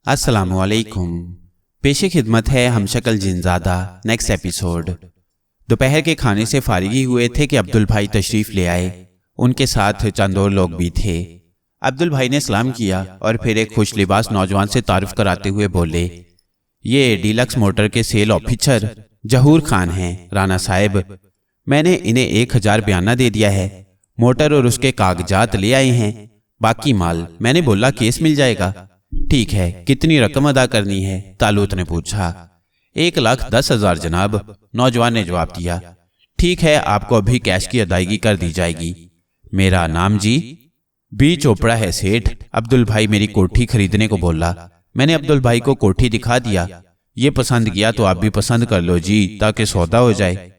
अस्सलाम वालेकुम। पेशे खिदमत है हम शक्ल जिनज़ादा नेक्स्ट एपिसोड। दोपहर के खाने से फारिगी हुए थे कि अब्दुल भाई तशरीफ ले आए। उनके साथ चंद और लोग भी थे। अब्दुल भाई ने सलाम किया और फिर एक खुश लिबास नौजवान से तारुफ कराते हुए बोले, ये डीलक्स मोटर के सेल ऑफिसर जहूर खान हैं राना साहब। मैंने इन्हें 1000 बयाना दे दिया है। मोटर और उसके कागजात ले आए हैं। बाकी माल मैंने बोला केस मिल जाएगा। ठीक है, कितनी रकम अदा करनी है? तालूत ने पूछा। 1,10,000 जनाब, नौजवान ने जवाब दिया। ठीक है, आपको अभी कैश की अदायगी कर दी जाएगी। मेरा नाम जी बी चोपड़ा है सेठ। अब्दुल भाई मेरी कोठी खरीदने को बोला। मैंने अब्दुल भाई को कोठी दिखा दिया। ये पसंद किया तो आप भी पसंद कर लो जी, ताकि सौदा हो जाए।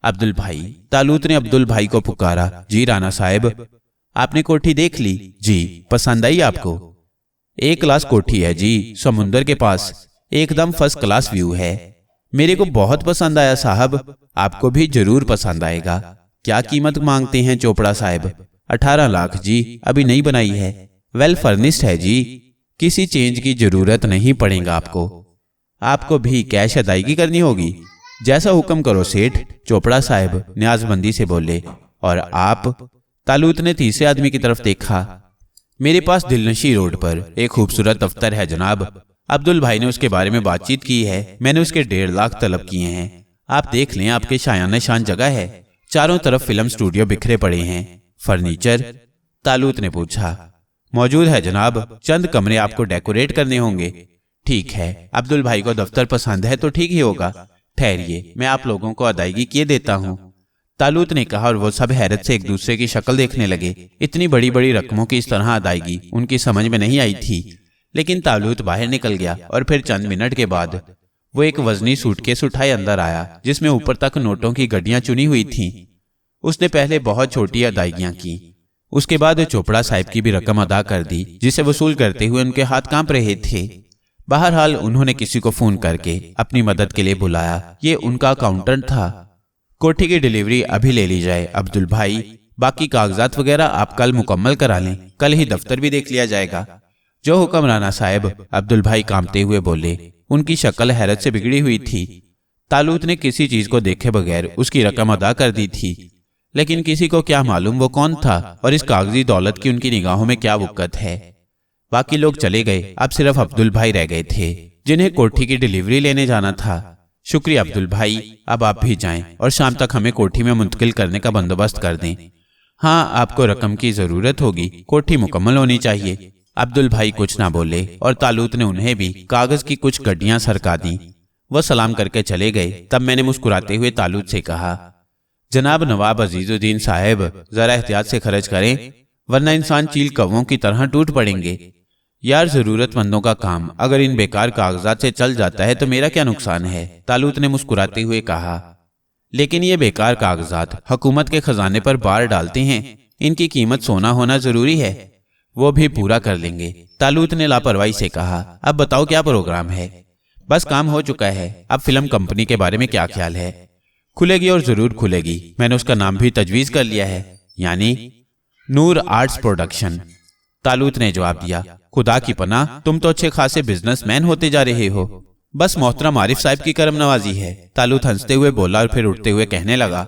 अब्दुल भाई, तालूत ने अब्दुल भाई को पुकारा। जी राना साहब, आपने कोठी देख ली? जी। पसंद आई आपको? एक क्लास कोठी है जी, समुंदर के पास, एकदम फर्स्ट क्लास व्यू है। मेरे को बहुत पसंद आया साहब, आपको भी जरूर पसंद आएगा। क्या कीमत मांगते हैं चोपड़ा साहब? 18 लाख जी, अभी नहीं बनाई है। वेल फर्निश्ड है जी, किसी चेंज की जरूरत नहीं पड़ेगा आपको। आपको भी कैश अदायगी करनी होगी? जैसा हुक्म करो सेठ, चोपड़ा साहब न्याजबंदी से बोले। और आप? तालूत ने तीसरे आदमी की तरफ देखा। मेरे पास दिलनशी रोड पर एक खूबसूरत दफ्तर है जनाब। अब्दुल भाई ने उसके बारे में बातचीत की है। मैंने उसके 1.5 लाख तलब किए हैं। आप देख लें, आपके शायान शान जगह है। चारों तरफ फिल्म स्टूडियो बिखरे पड़े हैं। फर्नीचर? तालूत ने पूछा। मौजूद है जनाब, चंद कमरे आपको डेकोरेट करने होंगे। ठीक है, अब्दुल भाई को दफ्तर पसंद है तो ठीक ही होगा। ठहरिए, मैं आप लोगों को अदायगी किए देता हूँ, तालूत ने कहा। और वो सब हैरत से एक दूसरे की शक्ल देखने लगे। इतनी बड़ी बड़ी रकमों की इस तरह अदायगी उनकी समझ में नहीं आई थी। लेकिन तालूत बाहर निकल गया और फिर चंद मिनट के बाद वो एक वजनी सूटकेस उठाए अंदर आया, जिसमें ऊपर तक नोटों की गड्डियां चुनी हुई थीं। उसने पहले बहुत छोटी अदायगियां की। उसके बाद चोपड़ा साहब की भी रकम अदा कर दी, जिसे वसूल करते हुए उनके हाथ कांप रहे थे। बहरहाल उन्होंने किसी को फोन करके अपनी मदद के लिए बुलाया। ये उनका अकाउंटेंट था। कोठी की डिलीवरी अभी ले ली जाए अब्दुल भाई, बाकी कागजात वगैरह आप कल मुकम्मल करा लें। कल ही दफ्तर भी देख लिया जाएगा। जो हुक्म राना साहब, अब्दुल भाई कांपते हुए बोले। उनकी शक्ल हैरत से बिगड़ी हुई थी। तालूत ने किसी चीज को देखे बगैर उसकी रकम अदा कर दी थी, लेकिन किसी को क्या मालूम वो कौन था और इस कागजी दौलत की उनकी निगाहों में क्या वक़्त है। बाकी लोग चले गए। अब सिर्फ अब्दुल भाई रह गए थे, जिन्हें कोठी की डिलीवरी लेने जाना था। शुक्रिया अब्दुल भाई, अब आप भी जाएं और शाम तक हमें कोठी में मुंतकिल करने का बंदोबस्त कर दें। हाँ, आपको रकम की जरूरत होगी, कोठी मुकम्मल होनी चाहिए। अब्दुल भाई कुछ ना बोले और तालूत ने उन्हें भी कागज की कुछ गड्डियां सरका दी। वह सलाम करके चले गए। तब मैंने मुस्कुराते हुए तालूत से कहा, जनाब नवाब अजीजुद्दीन साहब, जरा एहतियात से खर्च करें, वरना इंसान चील कौवों की तरह टूट पड़ेंगे। यार, जरूरतमंदों का काम अगर इन बेकार कागजात से चल जाता है तो मेरा क्या नुकसान है? तालूत ने मुस्कुराते हुए कहा। लेकिन ये बेकार कागजात हुकूमत के खजाने पर बार डालते हैं। इनकी कीमत सोना होना जरूरी है। वो भी पूरा कर लेंगे, तालूत ने लापरवाही से कहा। अब बताओ क्या प्रोग्राम है? बस काम हो चुका है। अब फिल्म कंपनी के बारे में क्या ख्याल है? खुलेगी और जरूर खुलेगी। मैंने उसका नाम भी तजवीज कर लिया है, यानी नूर आर्ट्स प्रोडक्शन। तालूत ने जवाब दिया। खुदा की पनाह, तुम तो अच्छे खासे बिजनेसमैन होते जा रहे हो। बस मोहतरम आरिफ साहब की करम नवाजी है, तालूत हंसते हुए बोला और फिर उठते हुए कहने लगा,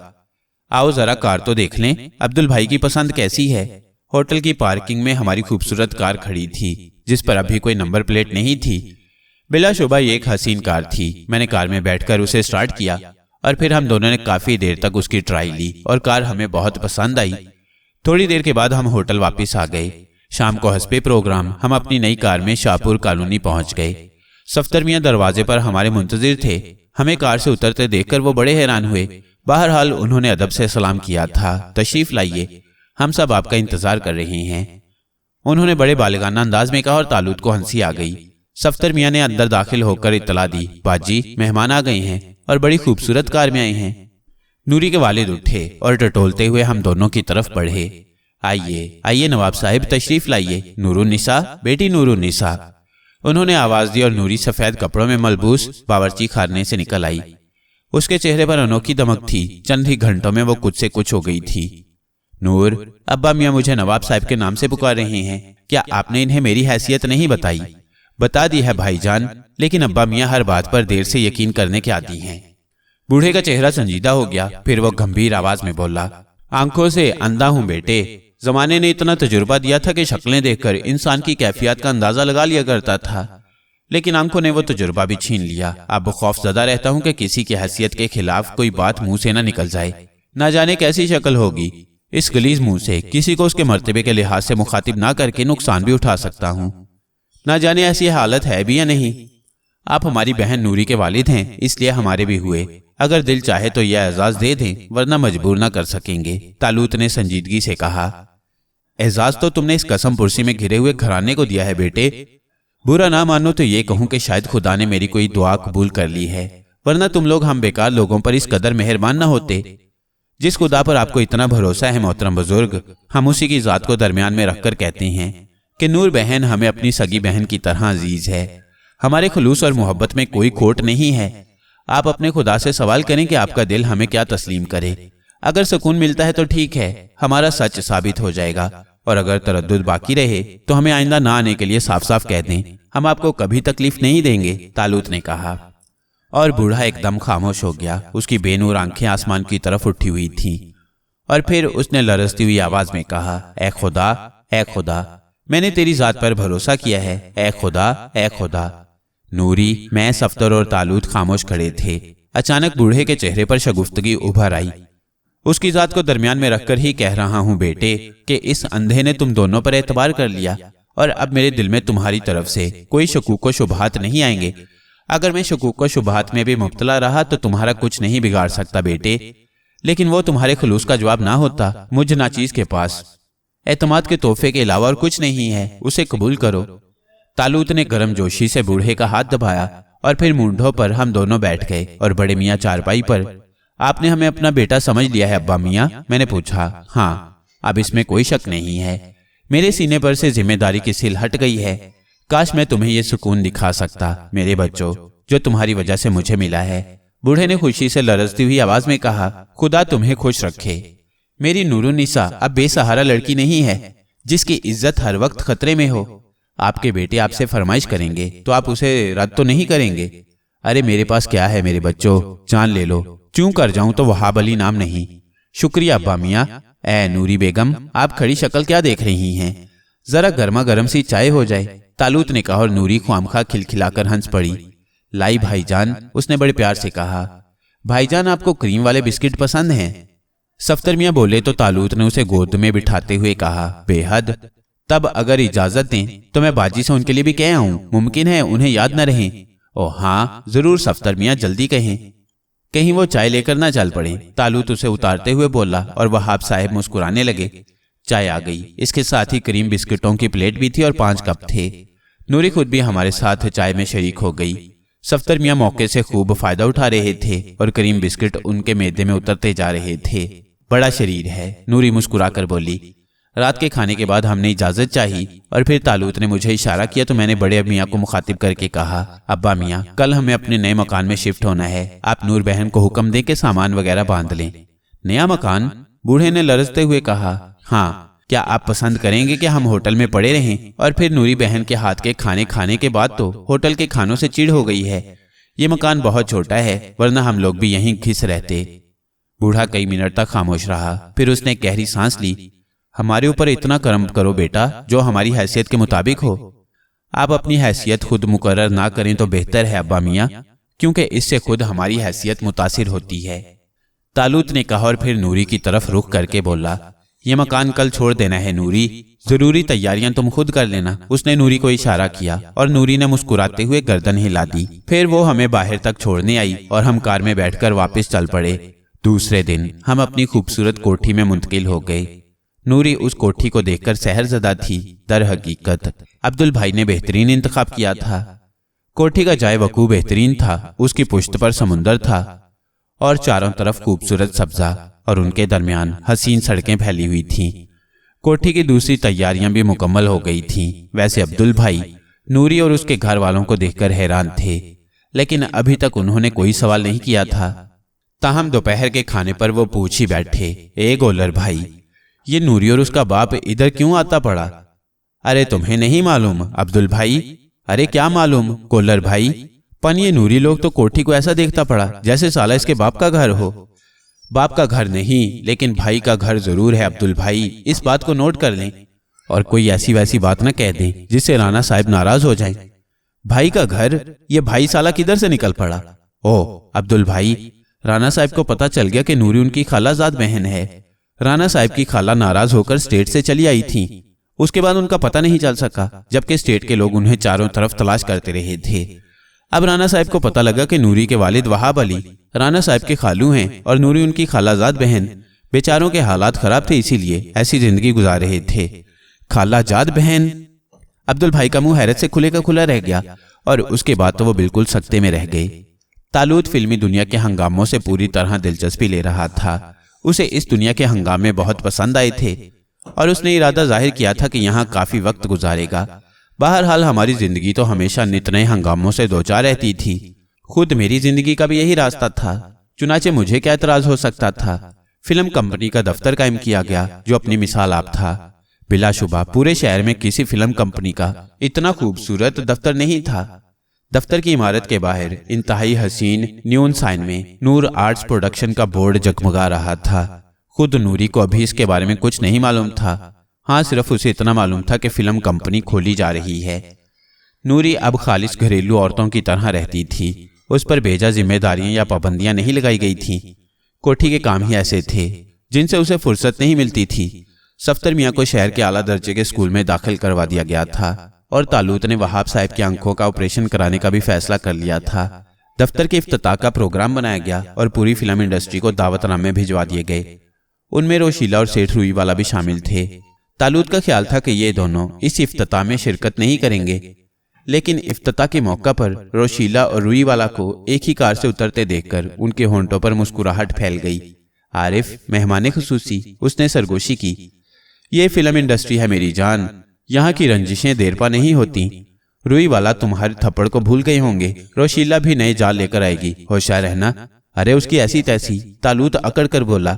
आओ जरा कार तो देख लें। अब्दुल भाई की पसंद कैसी है? होटल की पार्किंग में हमारी खूबसूरत कार खड़ी थी, जिस पर अभी कोई नंबर प्लेट नहीं थी। बिलाशुबा ये एक हसीन कार थी। मैंने कार में बैठकर उसे स्टार्ट किया और फिर हम दोनों ने काफी देर तक उसकी ट्राई ली और कार हमें बहुत पसंद आई। थोड़ी देर के बाद हम होटल वापस आ गए। शाम को हस्बे प्रोग्राम हम अपनी नई कार में शाहपुर कॉलोनी पहुंच गए। सफ्तर मियां दरवाजे पर हमारे मुंतजिर थे। हमें कार से उतरते देखकर वो बड़े हैरान हुए। बहरहाल उन्होंने अदब से सलाम किया था। तशरीफ लाइए, हम सब आपका इंतजार कर रहे हैं, उन्होंने बड़े बालिगाना अंदाज में कहा और तालूत को हंसी आ गई। सफ्तर मियां ने अंदर दाखिल होकर इत्तला दी, बाजी मेहमान आ गए हैं और बड़ी खूबसूरत कार में आए हैं। नूरी के वालिद उठे और टटोलते हुए हम दोनों की तरफ बढ़े। आइए आइए नवाब साहब, तशरीफ लाइए। नूरुन्निसा, बेटी नूरुन्निसा, उन्होंने आवाज दी और नूरी सफेद कपड़ों में मलबूस बावर्ची खाने से निकल आई। उसके चेहरे पर अनोखी दमक थी। चंद ही घंटों में वो कुछ से कुछ हो गई थी। नूर, अब्बा मियाँ मुझे नवाब साहब के नाम से पुकार रहे हैं, क्या आपने इन्हें मेरी हैसियत नहीं बताई? बता दी है भाईजान, लेकिन अब्बा मियाँ हर बात पर देर से यकीन करने के आदी हैं। बूढ़े का चेहरा संजीदा हो गया। फिर वो गंभीर आवाज में बोला, आंखों से अंधा हूं बेटे। जमाने ने इतना तजुर्बा दिया था कि शक्लें देखकर इंसान की कैफियत का अंदाजा लगा लिया करता था, लेकिन आंखों ने वो तजुर्बा भी छीन लिया। अब खौफजदा रहता हूं कि किसी की हैसियत के खिलाफ कोई बात मुंह से न निकल जाए। ना जाने कैसी शक्ल होगी, इस गलीज मुंह से किसी को उसके मर्तबे के लिहाज से मुखातिब ना करके नुकसान भी उठा सकता हूं। ना जाने ऐसी हालत है भी या नहीं। आप हमारी बहन नूरी के वालिद हैं, इसलिए हमारे भी हुए। अगर दिल चाहे तो यह एजाज दे दें, वरना मजबूर ना कर सकेंगे। तालूत ने संजीदगी से कहा, एजाज तो तुमने इस कसम पुरसी में घिरे हुए घराने को दिया है बेटे। बुरा ना मानो तो ये कहूं कि शायद खुदा ने मेरी कोई दुआ कबूल कर ली है, वरना तुम लोग हम बेकार लोगों पर इस कदर मेहरबान ना होते। जिस खुदा पर आपको इतना भरोसा है मोहतरम बुजुर्ग, हम उसी की जात को दरमियान में रखकर कहते हैं कि नूर बहन हमें अपनी सगी बहन की तरह अजीज है। हमारे खुलूस और मोहब्बत में कोई खोट नहीं है। आप अपने खुदा से सवाल करें कि आपका दिल हमें क्या तस्लीम करे। अगर सुकून मिलता है तो ठीक है, हमारा सच साबित हो जाएगा, और अगर तरद्दुद बाकी रहे तो हमें आइंदा ना आने के लिए साफ साफ कह दें, हम आपको कभी तकलीफ नहीं देंगे। तालूत ने कहा, और बूढ़ा एकदम खामोश हो गया। उसकी बेनूर आंखें आसमान की तरफ उठी हुई थीं, और फिर उसने लरजती हुई आवाज में कहा, ए खुदा, ए खुदा, मैंने तेरी जात पर भरोसा किया है। ए खुदा, ए खुदा। नूरी, मैं, सफ्तर और तालूत खामोश खड़े थे। अचानक बूढ़े के चेहरे पर शगुफ्तगी उभर आई। उसकी जात को दरमियान में रखकर ही कह रहा हूं बेटे कि इस अंधे ने तुम दोनों पर एतबार कर लिया, और अब मेरे दिल में तुम्हारी तरफ से कोई शकूक व शुबहात नहीं आएंगे। अगर मैं शकूक व शुबहात में भी मुब्तला रहा तो तुम्हारा कुछ नहीं बिगाड़ सकता बेटे, लेकिन वो तुम्हारे खुलूस का जवाब ना होता। मुझ नाचीज के पास एतमाद के तोहफे के अलावा और कुछ नहीं है, उसे कबूल करो। तालूत ने गर्मजोशी से बूढ़े का हाथ दबाया, और फिर मूंढों पर हम दोनों बैठ गए और बड़े मियाँ चारपाई पर। आपने हमें अपना बेटा समझ लिया है अब्बा मियाँ? मैंने पूछा। हाँ, अब इसमें कोई शक नहीं है। मेरे सीने पर से जिम्मेदारी की सिल हट गई है। काश मैं तुम्हें ये सुकून दिखा सकता मेरे बच्चों, जो तुम्हारी वजह से मुझे मिला है। बूढ़े ने खुशी से लरजती हुई आवाज में कहा, खुदा तुम्हें खुश रखे। मेरी नूरुन्निसा अब बेसहारा लड़की नहीं है जिसकी इज्जत हर वक्त खतरे में हो। आपके बेटे आपसे फरमाइश करेंगे तो आप उसे रद्द तो नहीं करेंगे? अरे मेरे पास क्या है मेरे बच्चों, जान ले लो। चूं कर जाऊं तो वहाब अली नाम नहीं। शुक्रिया अब्बा मियाँ। ए नूरी बेगम, आप खड़ी शक्ल क्या देख रही हैं? जरा गर्मा गर्म सी चाय हो जाए, तालूत ने कहा, और नूरी ख्वामखा खिलखिलाकर हंस पड़ी। लाई भाईजान, उसने बड़े प्यार से कहा। भाईजान, आपको क्रीम वाले बिस्किट पसंद हैं? सफ्तर मियाँ बोले तो तालूत ने उसे गोद में बिठाते हुए कहा, बेहद। तब अगर इजाजत दें तो मैं बाजी से उनके लिए भी कह आऊं, मुमकिन है उन्हें याद न रहे। ओ हाँ जरूर सफ्तर मियाँ, जल्दी कहें, कहीं वो चाय लेकर ना चल पड़े। तालूत उसे उतारते हुए बोला, और वहाब साहब मुस्कुराने लगे। चाय आ गई, इसके साथ ही क्रीम बिस्किटों की प्लेट भी थी और 5 कप थे। नूरी खुद भी हमारे साथ चाय में शरीक हो गई। सफ्तर मियाँ मौके से खूब फायदा उठा रहे थे और क्रीम बिस्किट उनके मैदे में उतरते जा रहे थे। बड़ा शरीर है, नूरी मुस्कुराकर बोली। रात के खाने के बाद हमने इजाजत चाही, और फिर तालूत ने मुझे इशारा किया तो मैंने बड़े मियाँ को मुखातिब करके कहा, अब्बा मियाँ, कल हमें अपने नए मकान में शिफ्ट होना है। आप नूर बहन को हुक्म दें कि सामान वगैरह बांध लें। नया मकान? बूढ़े ने लरजते हुए कहा। हाँ, क्या आप पसंद करेंगे कि हम होटल में पड़े रहें? और फिर नूरी बहन के हाथ के खाने खाने के बाद तो होटल के खानों से चिढ़ हो गई है। ये मकान बहुत छोटा है, वरना हम लोग भी यहीं घिस रहते। बूढ़ा कई मिनट तक खामोश रहा, फिर उसने गहरी सांस ली। हमारे ऊपर इतना करम करो बेटा जो हमारी हैसियत के मुताबिक हो। आप अपनी हैसियत खुद मुकर्रर ना करें तो बेहतर है अब्बा मियाँ, क्योंकि इससे खुद हमारी हैसियत मुतासिर होती है। तालूत ने कहा, और फिर नूरी की तरफ रुख करके बोला, ये मकान कल छोड़ देना है नूरी, जरूरी तैयारियां तुम खुद कर लेना। उसने नूरी को इशारा किया और नूरी ने मुस्कुराते हुए गर्दन हिला दी। फिर वो हमें बाहर तक छोड़ने आई और हम कार में बैठकर वापस चल पड़े। दूसरे दिन हम अपनी खूबसूरत कोठी में मुंतकिल हो गए। नूरी उस कोठी को देखकर सहरज़दा थी। दर हकीकत अब्दुल भाई ने बेहतरीन इंतखाब किया था। कोठी का जाए वकू बेहतरीन था। उसकी पुश्त पर समुंदर था और चारों तरफ खूबसूरत सब्जा और उनके दरमियान हसीन सड़कें फैली हुई थीं। कोठी की दूसरी तैयारियां भी मुकम्मल हो गई थीं। वैसे अब्दुल भाई नूरी और उसके घर वालों को देखकर हैरान थे, लेकिन अभी तक उन्होंने कोई सवाल नहीं किया था। ताहम दोपहर के खाने पर वो पूछ ही बैठे, ए गोलर भाई, ये नूरी और उसका बाप इधर क्यों आता पड़ा? अरे तुम्हें नहीं मालूम अब्दुल भाई, अरे क्या मालूम कोल्लर भाई, पन ये नूरी लोग तो कोठी को ऐसा देखता पड़ा जैसे साला इसके बाप का घर हो। बाप का घर नहीं, लेकिन भाई का घर जरूर है अब्दुल भाई, इस बात को नोट कर लें। और कोई ऐसी वैसी बात न कह दें जिससे राणा साहब नाराज हो जाएं। भाई का घर, ये भाई साला किधर से निकल पड़ा? ओह अब्दुल भाई, राणा साहब को पता चल गया कि नूरी उनकी खालाजाद बहन है। राणा साहब की खाला नाराज होकर स्टेट से चली आई थी। उसके बाद उनका पता नहीं चल सका, जबकि स्टेट के लोग उन्हें चारों तरफ तलाश करते रहे थे। अब राणा साहब को पता लगा कि नूरी के वालिद वहाब अली राणा साहब के खालू हैं और नूरी उनकी खालाजाद बहन। बेचारों के हालात खराब थे, इसीलिए ऐसी जिंदगी गुजार रहे थे। खालाजाद बहन? अब्दुल भाई का मुंह हैरत से खुले का खुला रह गया और उसके बाद तो वो बिल्कुल सकते में रह गए। तालूत फिल्मी दुनिया के हंगामों से पूरी तरह दिलचस्पी ले रहा था। उसे इस दुनिया के हंगामे बहुत पसंद आए थे और उसने इरादा जाहिर किया था कि यहाँ काफी वक्त गुजारेगा। बहरहाल हमारी जिंदगी तो हमेशा नित नए हंगामों से दोचार रहती थी। खुद मेरी जिंदगी का भी यही रास्ता था, चुनाचे मुझे क्या एतराज हो सकता था। फिल्म कंपनी का दफ्तर कायम किया गया जो अपनी मिसाल आप था। बिलाशुबा पूरे शहर में किसी फिल्म कंपनी का इतना खूबसूरत दफ्तर नहीं था। दफ्तर की इमारत के बाहर इंतहाई हसीन न्यून साइन में नूर आर्ट्स प्रोडक्शन का बोर्ड जगमगा रहा था। खुद नूरी को अभी इसके बारे में कुछ नहीं मालूम था। हाँ, सिर्फ उसे इतना मालूम था कि फिल्म कंपनी खोली जा रही है। नूरी अब खालिस घरेलू औरतों की तरह रहती थी। उस पर बेजा जिम्मेदारियां या पाबंदियां नहीं लगाई गई थी। कोठी के काम ही ऐसे थे जिनसे उसे फुर्सत नहीं मिलती थी। सफ्तर मियाँ को शहर के आला दर्जे के स्कूल में दाखिल करवा दिया गया था और तालूत ने वहाब साहब की आंखों का ऑपरेशन कराने का भी फैसला कर लिया था। दफ्तर के इफ्तिताह का प्रोग्राम बनाया गया और पूरी फिल्म इंडस्ट्री को दावतनामे भिजवा दिए गए। उनमें रोशीला और सेठ रुई वाला भी शामिल थे। तालूत का ख्याल था कि ये दोनों इस इफ्तिताह में शिरकत नहीं करेंगे, लेकिन इफ्तिताह के मौका पर रोशीला और रुई वाला को एक ही कार से उतरते देखकर उनके होंठों पर मुस्कुराहट फैल गई। आरिफ मेहमाने खुसूसी, उसने सरगोशी की। ये फिल्म इंडस्ट्री है मेरी जान, यहाँ की रंजिशें देर पा नहीं होती। रुई वाला तुम्हारे थप्पड़ को भूल गए होंगे, रोशीला भी नए जाल लेकर आएगी, होशियार रहना। अरे उसकी ऐसी तैसी, तालूत अकड़ कर बोला।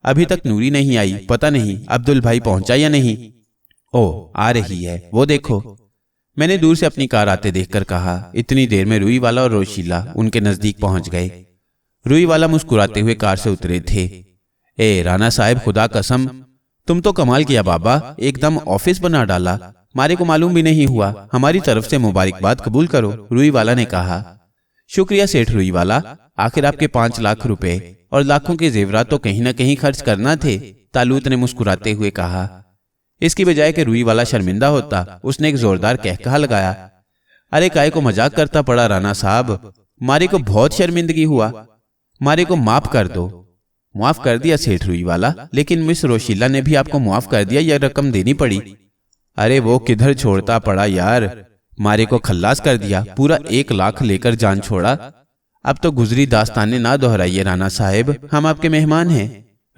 अभी तक नूरी नहीं आई, पता नहीं अब्दुल भाई पहुंचा या नहीं। ओ आ रही है, वो देखो, मैंने दूर से अपनी कार आते देखकर कहा। इतनी देर में रुई वाला और रोशीला उनके नजदीक पहुंच गए। रुई वाला मुस्कुराते हुए कार से उतरे थे। ए राणा साहब, खुदा कसम तुम तो कमाल किया बाबा, एकदम ऑफिस बना डाला। मारे को मालूम भी नहीं हुआ, हमारी तरफ से मुबारकबाद कबूल करो, रुई वाला ने कहा। शुक्रिया सेठ रुई वाला, आखिर आपके 5 लाख रुपए और लाखों के जेवरात तो कहीं ना कहीं खर्च करना थे, तालूत ने मुस्कुराते हुए कहा। इसकी बजाय कि रुई वाला शर्मिंदा होता, उसने एक जोरदार कहकहा लगाया। अरे काय को मजाक करता पड़ा राणा साहब, मारे को बहुत शर्मिंदगी हुआ, मारे को माफ कर दो। माफ कर दिया सेठ रुई वाला, लेकिन मिस रोशीला ने भी आपको माफ कर दिया, यह रकम देनी पड़ी। अरे वो किधर छोड़ता पड़ा यार, मारे को खल्लास कर दिया, पूरा 1 लाख लेकर जान छोड़ा। अब तो गुजरी दास्तानें ना दोहराइए राणा साहब, हम आपके मेहमान हैं।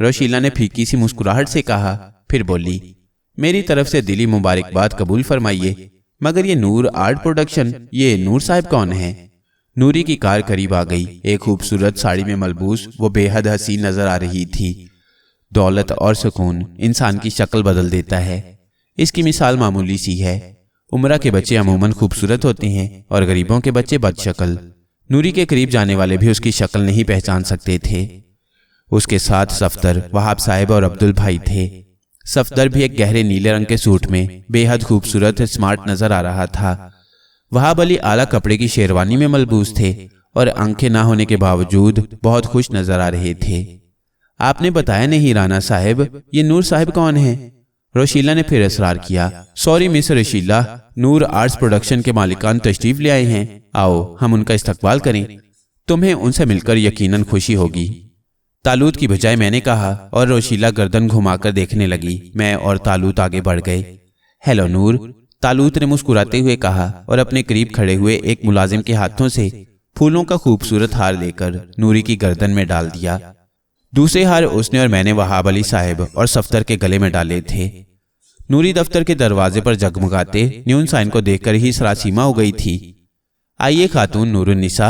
रोशीला ने फीकी सी मुस्कुराहट से कहा, फिर बोली, मेरी तरफ से दिली मुबारकबाद कबूल फरमाइए। मगर ये नूर आर्ट प्रोडक्शन, ये नूर साहब कौन है? नूरी की कार करीब आ गई। एक खूबसूरत साड़ी में मलबूस वो बेहद हसीन नजर आ रही थी। दौलत और सुकून इंसान की शक्ल बदल देता है। इसकी मिसाल मामूली सी है। उम्रा के बच्चे अमूमन खूबसूरत होते हैं और गरीबों के बच्चे बदशक्ल। नूरी के करीब जाने वाले भी उसकी शक्ल नहीं पहचान सकते थे। उसके साथ सफदर, वहाब साहब और अब्दुल भाई थे। सफदर भी एक गहरे नीले रंग के सूट में बेहद खूबसूरत स्मार्ट नजर आ रहा था। वहाब अली आला कपड़े की शेरवानी में मलबूस थे और आंखें ना होने के बावजूद बहुत खुश नजर आ रहे थे। आपने बताया नहीं राणा साहब, ये नूर साहब कौन है? रोशीला ने फिर इसरार किया। सॉरी मिस रोशीला, नूर आर्ट्स प्रोडक्शन के मालिकान तशरीफ ले आए हैं, आओ हम उनका इस्तकबाल करें, तुम्हें उनसे मिलकर यकीनन खुशी होगी। तालूत की बजाय मैंने कहा और रोशीला गर्दन घुमाकर देखने लगी। मैं और तालूत आगे बढ़ गए। हेलो नूर, तालूत ने मुस्कुराते हुए कहा और अपने करीब खड़े हुए एक मुलाजिम के हाथों से फूलों का खूबसूरत हार लेकर नूरी की गर्दन में डाल दिया। दूसरे हार उसने और मैंने वहाब अली साहब और सफदर के गले में डाले थे। नूरी दफ्तर के दरवाजे पर जगमगाते न्यून साइन को देखकर ही सरासीमा हो गई थी। आइए खातून नूरुन्निसा,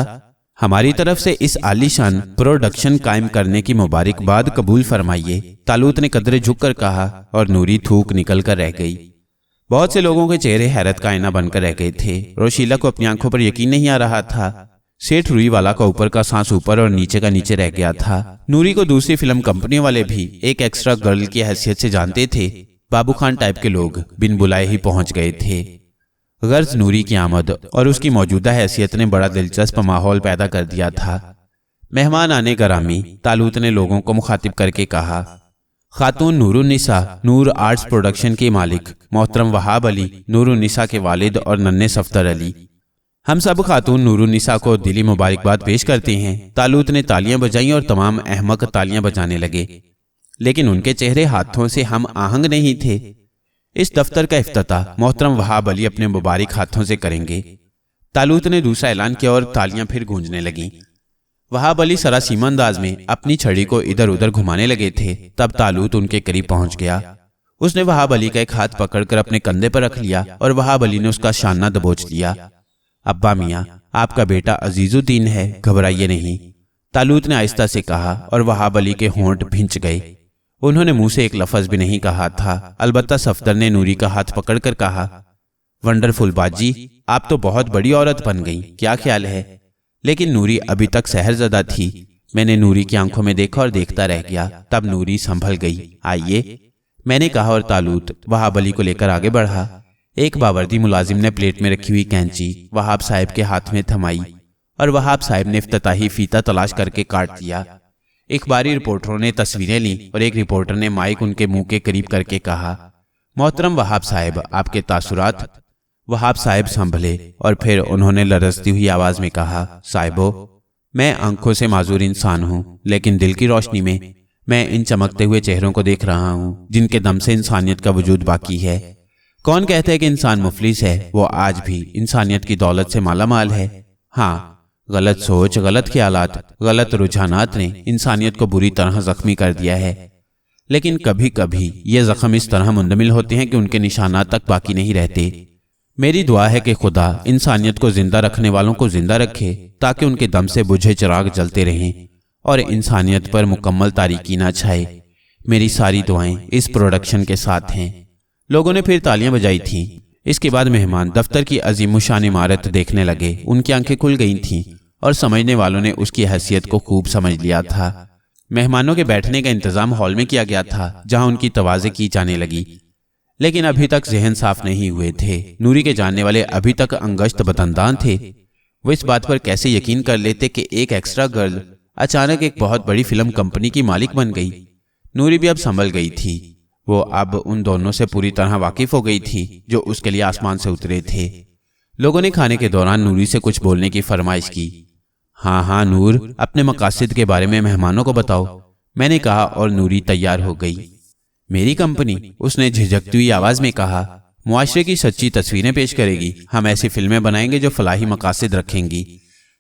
हमारी तरफ से इस आलीशान प्रोडक्शन कायम करने की मुबारकबाद कबूल फरमाइए, तालूत ने कदरे झुककर कहा और नूरी थूक निकल कर रह गई। बहुत से लोगों के चेहरे हैरत का आईना बनकर रह गए थे। रोशीला को अपनी आंखों पर यकीन नहीं आ रहा था। सेठ रूई वाला का ऊपर का सांस ऊपर और नीचे का नीचे रह गया था। नूरी को दूसरी फिल्म कंपनियों वाले भी एक एक्स्ट्रा गर्ल की हैसियत से जानते थे। बाबू खान टाइप के लोग बिन बुलाए ही पहुंच गए थे। गर्ज नूरी की आमद और उसकी मौजूदा हैसियत ने बड़ा दिलचस्प माहौल पैदा कर दिया था। मेहमान आने गरामी, तालूत ने लोगों को मुखातिब करके कहा, खातून नूरुन्निसा नूर आर्ट्स प्रोडक्शन के मालिक मोहतरम वहाब अली, नूरुन्निसा के वालिद और नन्हे सफदर अली, हम सब खातून नूरुन्निसा को दिली मुबारकबाद पेश करते हैं। तालूत ने तालियां बजाईं और तमाम अहमक तालियां बजाने लगे, लेकिन उनके चेहरे हाथों से हम आहंग नहीं थे। इस दफ्तर का इफ्तिताह मोहतरम वहाब अली अपने मुबारक हाथों से करेंगे। तालूत ने दूसरा ऐलान किया और तालियां फिर गूंजने लगीं। वहाब अली सरासीमा अंदाज में अपनी छड़ी को इधर उधर घुमाने लगे थे। तब तालूत उनके करीब पहुंच गया। उसने वहाब अली का एक हाथ पकड़कर अपने कंधे पर रख लिया और वहाब अली ने उसका शाना दबोच लिया। अब्बा मियाँ, आपका बेटा अजीजुद्दीन है, घबराइए नहीं, तालूत ने आहिस्ता से कहा और वहाब अली के होंठ भिंच गए। उन्होंने मुंह से एक लफ्ज भी नहीं कहा था। अलबत्ता सफदर ने नूरी का हाथ पकड़कर कहा, वंडरफुल बाजी, आप तो बहुत बड़ी औरत बन गई, क्या ख्याल है? लेकिन नूरी अभी तक सहरजदा थी। मैंने नूरी की आंखों में देखा और देखता रह गया। तब नूरी संभल गई। आइए, मैंने कहा और तालूत वहाब अली को लेकर आगे बढ़ा। एक बावर्दी मुलाजिम ने प्लेट में रखी हुई कैंची वहाब साहब के हाथ में थमाई और वहाब साहब ने इफ्तिताही फीता तलाश करके काट दिया। इखबारी रिपोर्टरों ने तस्वीरें ली और एक रिपोर्टर ने माइक उनके मुंह के करीब करके कहा, मोहतरम वहाब साहब, आपके तासुरात। वहाब साहब संभले और फिर उन्होंने लरजती हुई आवाज में कहा, साहिबो, मैं आंखों से माजूर इंसान हूं, लेकिन दिल की रोशनी में मैं इन चमकते हुए चेहरों को देख रहा हूं जिनके दम से इंसानियत का वजूद बाकी है। कौन कहता है कि इंसान मुफलिस है? वो आज भी इंसानियत की दौलत से माला माल है। हाँ, गलत सोच, गलत ख्यालात, गलत रुझानात ने इंसानियत को बुरी तरह जख्मी कर दिया है। लेकिन कभी कभी ये जख्म इस तरह मुंदमिल होते हैं कि उनके निशानात तक बाकी नहीं रहते। मेरी दुआ है कि खुदा इंसानियत को जिंदा रखने वालों को जिंदा रखे ताकि उनके दम से बुझे चिराग जलते रहें और इंसानियत पर मुकम्मल तारीकी ना छाए। मेरी सारी दुआएं इस प्रोडक्शन के साथ हैं। लोगों ने फिर तालियां बजाई थीं। इसके बाद मेहमान दफ्तर की अजीमुशान इमारत देखने लगे। उनकी आंखें खुल गई थीं और समझने वालों ने उसकी हैसियत को खूब समझ लिया था। मेहमानों के बैठने का इंतजाम हॉल में किया गया था, जहां उनकी तवाज़े की जाने लगी। लेकिन अभी तक जहन साफ नहीं हुए थे। नूरी के जानने वाले अभी तक अंगश्त बदंदान थे। वो इस बात पर कैसे यकीन कर लेते कि एक एक्स्ट्रा गर्ल अचानक एक बहुत बड़ी फिल्म कंपनी की मालिक बन गई। नूरी भी अब संभल गई थी। वो अब उन दोनों से पूरी तरह वाकिफ हो गई थी जो उसके लिए आसमान से उतरे थे। लोगों ने खाने के दौरान नूरी से कुछ बोलने की फरमाइश की। हाँ नूर, अपने मकासद के बारे में मेहमानों को बताओ, मैंने कहा और नूरी तैयार हो गई। मेरी कंपनी, उसने झिझकती हुई आवाज में कहा, मुआशरे की सच्ची तस्वीरें पेश करेगी। हम ऐसी फिल्में बनाएंगे जो फलाही मकासद रखेंगी।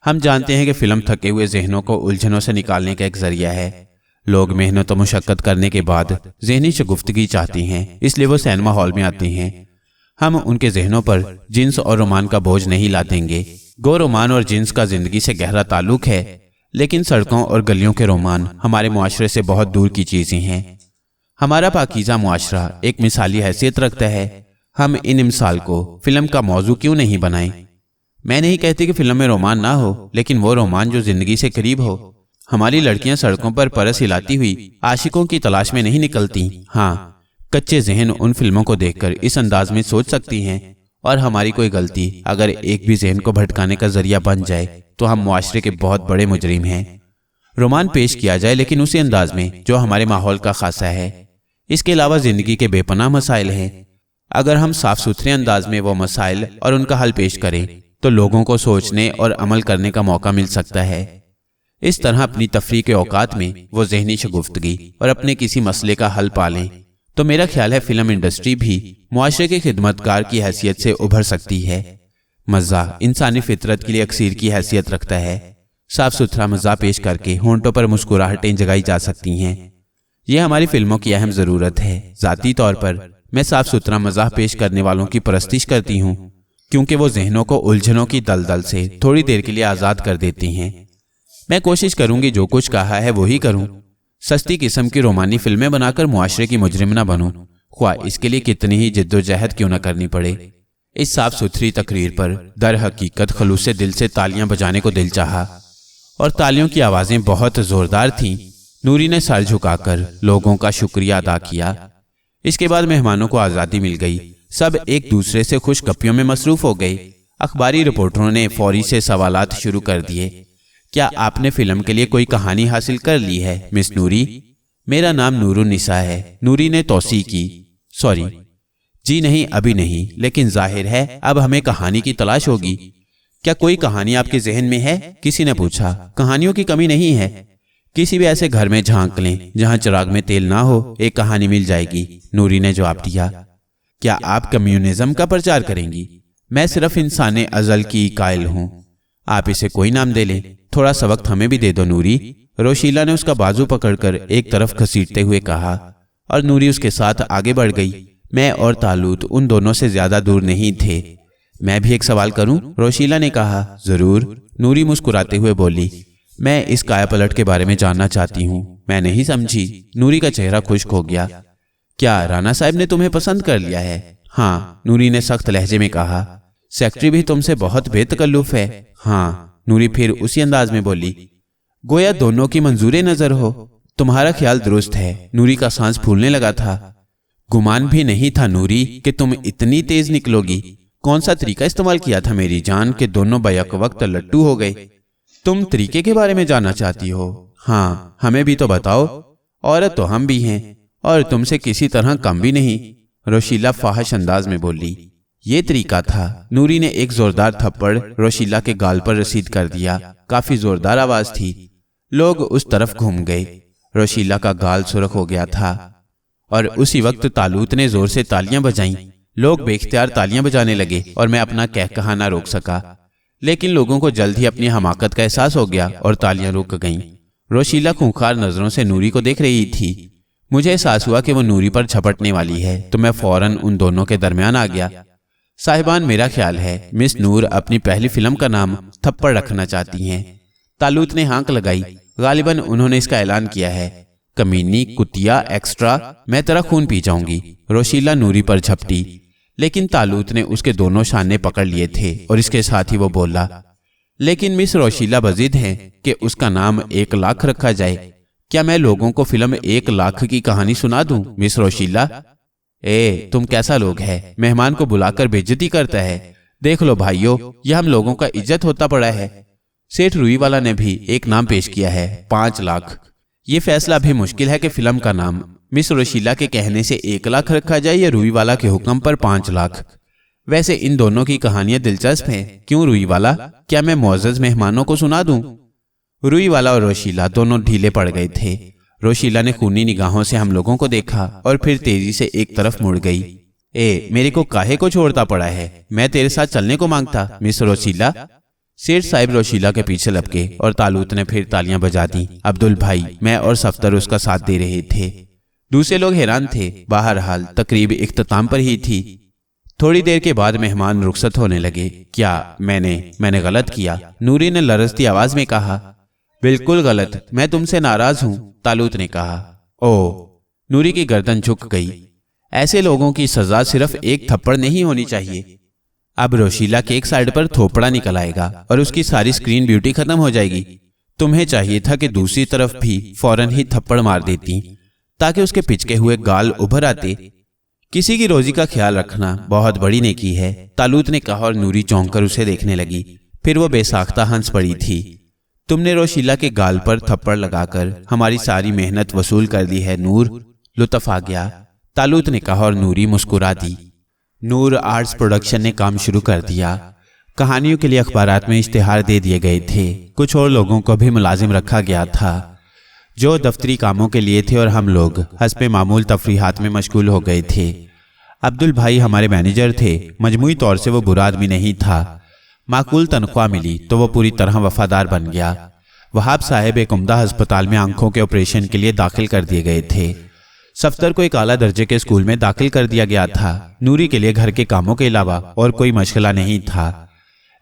हम जानते हैं कि फिल्म थके हुए जहनों को उलझनों से निकालने का एक जरिया है। लोग मेहनत और मुशक्कत करने के बाद ज़हनी शगुफ्तगी चाहती हैं, इसलिए वो सिनेमा हॉल में आते हैं। हम उनके जहनों पर जिन्स और रोमान का बोझ नहीं ला देंगे। गो रोमान और जिन्स का जिंदगी से गहरा ताल्लुक है, लेकिन सड़कों और गलियों के रोमान हमारे मुआशरे से बहुत दूर की चीजें हैं। हमारा पाकीज़ा मुआशरा एक मिसाली हैसियत रखता है। हम इन मिसाल को फिल्म का मौजू क्यों नहीं बनाएं? मैं नहीं कहती कि फिल्म में रोमान ना हो, लेकिन वो रोमान जो जिंदगी से करीब हो। हमारी लड़कियां सड़कों पर परस हिलाती हुई आशिकों की तलाश में नहीं निकलती। हाँ, कच्चे जहन उन फिल्मों को देखकर इस अंदाज में सोच सकती हैं, और हमारी कोई गलती अगर एक भी जहन को भटकाने का जरिया बन जाए तो हम मुआशरे के बहुत बड़े मुजरिम हैं। रोमान पेश किया जाए, लेकिन उसी अंदाज में जो हमारे माहौल का खासा है। इसके अलावा जिंदगी के बेपनाह मसाइल हैं। अगर हम साफ सुथरे अंदाज में वो मसाइल और उनका हल पेश करें तो लोगों को सोचने और अमल करने का मौका मिल सकता है। इस तरह अपनी तफरीह के औकात में वो जहनी शगुफ्तगी और अपने किसी मसले का हल पालें तो मेरा ख्याल है फिल्म इंडस्ट्री भी मुआशरे के खिदमतगार की हैसियत से उभर सकती है। मज़ा इंसानी फितरत के लिए अक्सीर की हैसियत रखता है। साफ सुथरा मज़ा पेश करके होंठों पर मुस्कुराहटें जगाई जा सकती हैं। यह हमारी फिल्मों की अहम ज़रूरत है। ज़ाती तौर पर मैं साफ सुथरा मज़ाह पेश करने वालों की परस्तिश करती हूँ, क्योंकि वो जहनों को उलझनों की दलदल से थोड़ी देर के लिए आज़ाद कर देती हैं। मैं कोशिश करूंगी जो कुछ कहा है वही करूं। सस्ती किस्म की रोमानी फिल्में बनाकर मुआशरे की मुजरिम ना बनूं। خواہ اس کے لیے کتنی ہی جد و جہد کیوں نہ کرنی پڑے۔ اس صاف ستھری تقریر پر در حقیقت خلوص دل سے تالیاں بجانے کو دل چاہا، اور تالیوں کی آوازیں بہت زوردار تھیں۔ نوری نے سر جھکا کر لوگوں کا شکریہ ادا کیا۔ اس کے بعد مہمانوں کو آزادی مل گئی، سب ایک دوسرے سے خوش گپیوں میں مصروف ہو گئے۔ اخباری رپورٹروں نے فوری سے سوالات شروع کر دیے۔ کیا آپ نے فلم کے لیے کوئی کہانی حاصل کر لی ہے مس نوری؟ میرا نام نور النساء ہے، نوری نے توسیع کی۔ سوری، جی نہیں، ابھی نہیں، لیکن ظاہر ہے اب ہمیں کہانی کی تلاش ہوگی۔ کیا کوئی کہانی آپ کے ذہن میں ہے؟ کسی نے پوچھا۔ کہانیوں کی کمی نہیں ہے، کسی بھی ایسے گھر میں جھانک لیں جہاں چراغ میں تیل نہ ہو، ایک کہانی مل جائے گی، نوری نے جواب دیا۔ کیا آپ کمیونزم کا پرچار کریں گی؟ میں صرف انسان ازل کی قائل ہوں، آپ اسے کوئی نام دے لیں، تھوڑا سا وقت ہمیں بھی دے دو نوری، روشیلا نے اس کا بازو پکڑ کر ایک طرف گھسیٹتے ہوئے کہا، اور نوری اس کے ساتھ آگے بڑھ گئی۔ میں اور طالوت ان دونوں سے زیادہ دور نہیں تھے۔ میں بھی ایک سوال کروں؟ روشیلا نے کہا۔ ضرور، نوری مسکراتے ہوئے بولی۔ میں اس کایا پلٹ کے بارے میں جاننا چاہتی ہوں۔ میں نہیں سمجھی، نوری کا چہرہ خشک ہو گیا۔ کیا رانا صاحب نے تمہیں پسند کر لیا ہے؟ ہاں، نوری نے سخت لہجے میں کہا۔ سیکٹری بھی تم سے بہت بے تکلف ہے؟ ہاں، نوری پھر اسی انداز میں بولی۔ گویا دونوں کی منظور نظر ہو۔ تمہارا خیال درست ہے، نوری کا سانس پھولنے لگا تھا۔ گمان بھی نہیں تھا نوری کہ تم اتنی تیز نکلو گی۔ کون سا طریقہ استعمال کیا تھا میری جان کہ دونوں بیک وقت لٹو ہو گئے؟ تم طریقے کے بارے میں جاننا چاہتی ہو؟ ہاں، ہمیں بھی تو بتاؤ، عورت تو ہم بھی ہیں، اور تم سے کسی طرح کم بھی نہیں، روشیلا فاحش انداز میں بولی۔ یہ طریقہ تھا۔ نوری نے ایک زوردار تھپڑ روشیلا کے گال پر رسید کر دیا۔ کافی زوردار آواز تھی۔ لوگ اس طرف گھوم گئے۔ روشیلا کا گال سرخ ہو گیا تھا، اور اسی وقت طالوت نے زور سے تالیاں بجائیں۔ لوگ بے اختیار تالیاں بجانے لگے اور میں اپنا کہا نہ روک سکا، لیکن لوگوں کو جلد ہی اپنی حماقت کا احساس ہو گیا اور تالیاں رک گئیں۔ روشیلا خونخوار نظروں سے نوری کو دیکھ رہی تھی۔ مجھے احساس ہوا کہ وہ نوری پر جھپٹنے والی ہے تو میں فوراً ان دونوں کے درمیان آ گیا۔ صاحبان، میرا خیال ہے مس نور اپنی پہلی فلم کا نام تھپڑ رکھنا چاہتی ہیں۔ طالوت نے ہانک لگائی۔ غالباً انہوں نے اس کا اعلان کیا ہے۔ کمینی، کتیا، ایکسٹرا، میں تیرا خون پی جاؤں گی۔ روشیلا نوری پر جھپٹی، لیکن طالوت نے اس کے دونوں شانے پکڑ لیے تھے اور اس کے ساتھ ہی وہ بولا، لیکن مس روشیلا بضد ہیں کہ اس کا نام 1 لاکھ رکھا جائے۔ کیا میں لوگوں کو فلم 1 لاکھ کی کہانی سنا دوں مس روشیلا؟ تم کیسا لوگ ہے، مہمان کو بلا کر بے عزتی کرتا ہے۔ دیکھ لو بھائیو، یہ ہم لوگوں کا عزت ہوتا پڑا ہے۔ سیٹھ روئی والا نے بھی ایک نام پیش کیا ہے، 5 لاکھ۔ یہ فیصلہ بھی مشکل ہے کہ فلم کا نام مس روشیلا کے کہنے سے 1 لاکھ رکھا جائے یا روئی والا کے حکم پر 5 لاکھ۔ ویسے ان دونوں کی کہانیاں دلچسپ ہیں، کیوں روئی والا؟ کیا میں معزز مہمانوں کو سنا دوں؟ روئی والا اور روشیلا دونوں ڈھیلے پڑ گئے تھے۔ روشیلا نے خونی نگاہوں سے ہم لوگوں کو دیکھا اور پھر تیزی سے ایک طرف مڑ گئی۔ میرے کو کاہے کو چھوڑتا پڑا ہے؟ میں تیرے ساتھ چلنے کو مانگتا مس روشیلا۔ سیٹھ صاحب روشیلا کے پیچھے لپکے اور طالوت نے پھر تالیاں بجا دیں۔ عبدل بھائی، میں اور صفدر اس کا ساتھ دے رہے تھے۔ دوسرے لوگ حیران تھے۔ بہرحال تقریب اختتام پر ہی تھی۔ تھوڑی دیر کے بعد مہمان رخصت ہونے لگے۔ کیا میں نے غلط کیا؟ نوری نے لرزتی آواز میں کہا۔ بالکل غلط، میں تم سے ناراض ہوں، طالوت نے کہا۔ نوری کی گردن جھک گئی۔ ایسے لوگوں کی سزا صرف 1 تھپڑ نہیں ہونی چاہیے۔ اب روشیلا کے ایک سائیڈ پر تھوپڑا نکل آئے گا اور اس کی ساری سکرین بیوٹی ختم ہو جائے گی۔ تمہیں چاہیے تھا کہ دوسری طرف بھی فوراً ہی تھپڑ مار دیتی تاکہ اس کے پچکے ہوئے گال ابھر آتے۔ کسی کی روزی کا خیال رکھنا بہت بڑی نیکی ہے، طالوت نے کہا، اور نوری چونک کر اسے دیکھنے لگی۔ پھر وہ بے ساختہ ہنس پڑی تھی۔ تم نے روشیلا کے گال پر تھپڑ لگا کر ہماری ساری محنت وصول کر دی ہے نور، لطف آ گیا، طالوت نے کہا، اور نوری مسکرا دی۔ نور آرٹس پروڈکشن نے کام شروع کر دیا۔ کہانیوں کے لیے اخبارات میں اشتہار دے دیے گئے تھے۔ کچھ اور لوگوں کو بھی ملازم رکھا گیا تھا جو دفتری کاموں کے لیے تھے، اور ہم لوگ حسب معمول تفریحات میں مشغول ہو گئے تھے۔ عبدل بھائی ہمارے مینیجر تھے۔ مجموعی طور سے وہ برا آدمی نہیں تھا۔ معقول تنخواہ ملی تو وہ پوری طرح وفادار بن گیا۔ وہاب صاحب ایک عمدہ ہسپتال میں آنکھوں کے آپریشن کے لیے داخل کر دیے گئے تھے۔ صفدر کو ایک اعلیٰ درجے کے اسکول میں داخل کر دیا گیا تھا۔ نوری کے لیے گھر کے کاموں کے علاوہ اور کوئی مشغلہ نہیں تھا،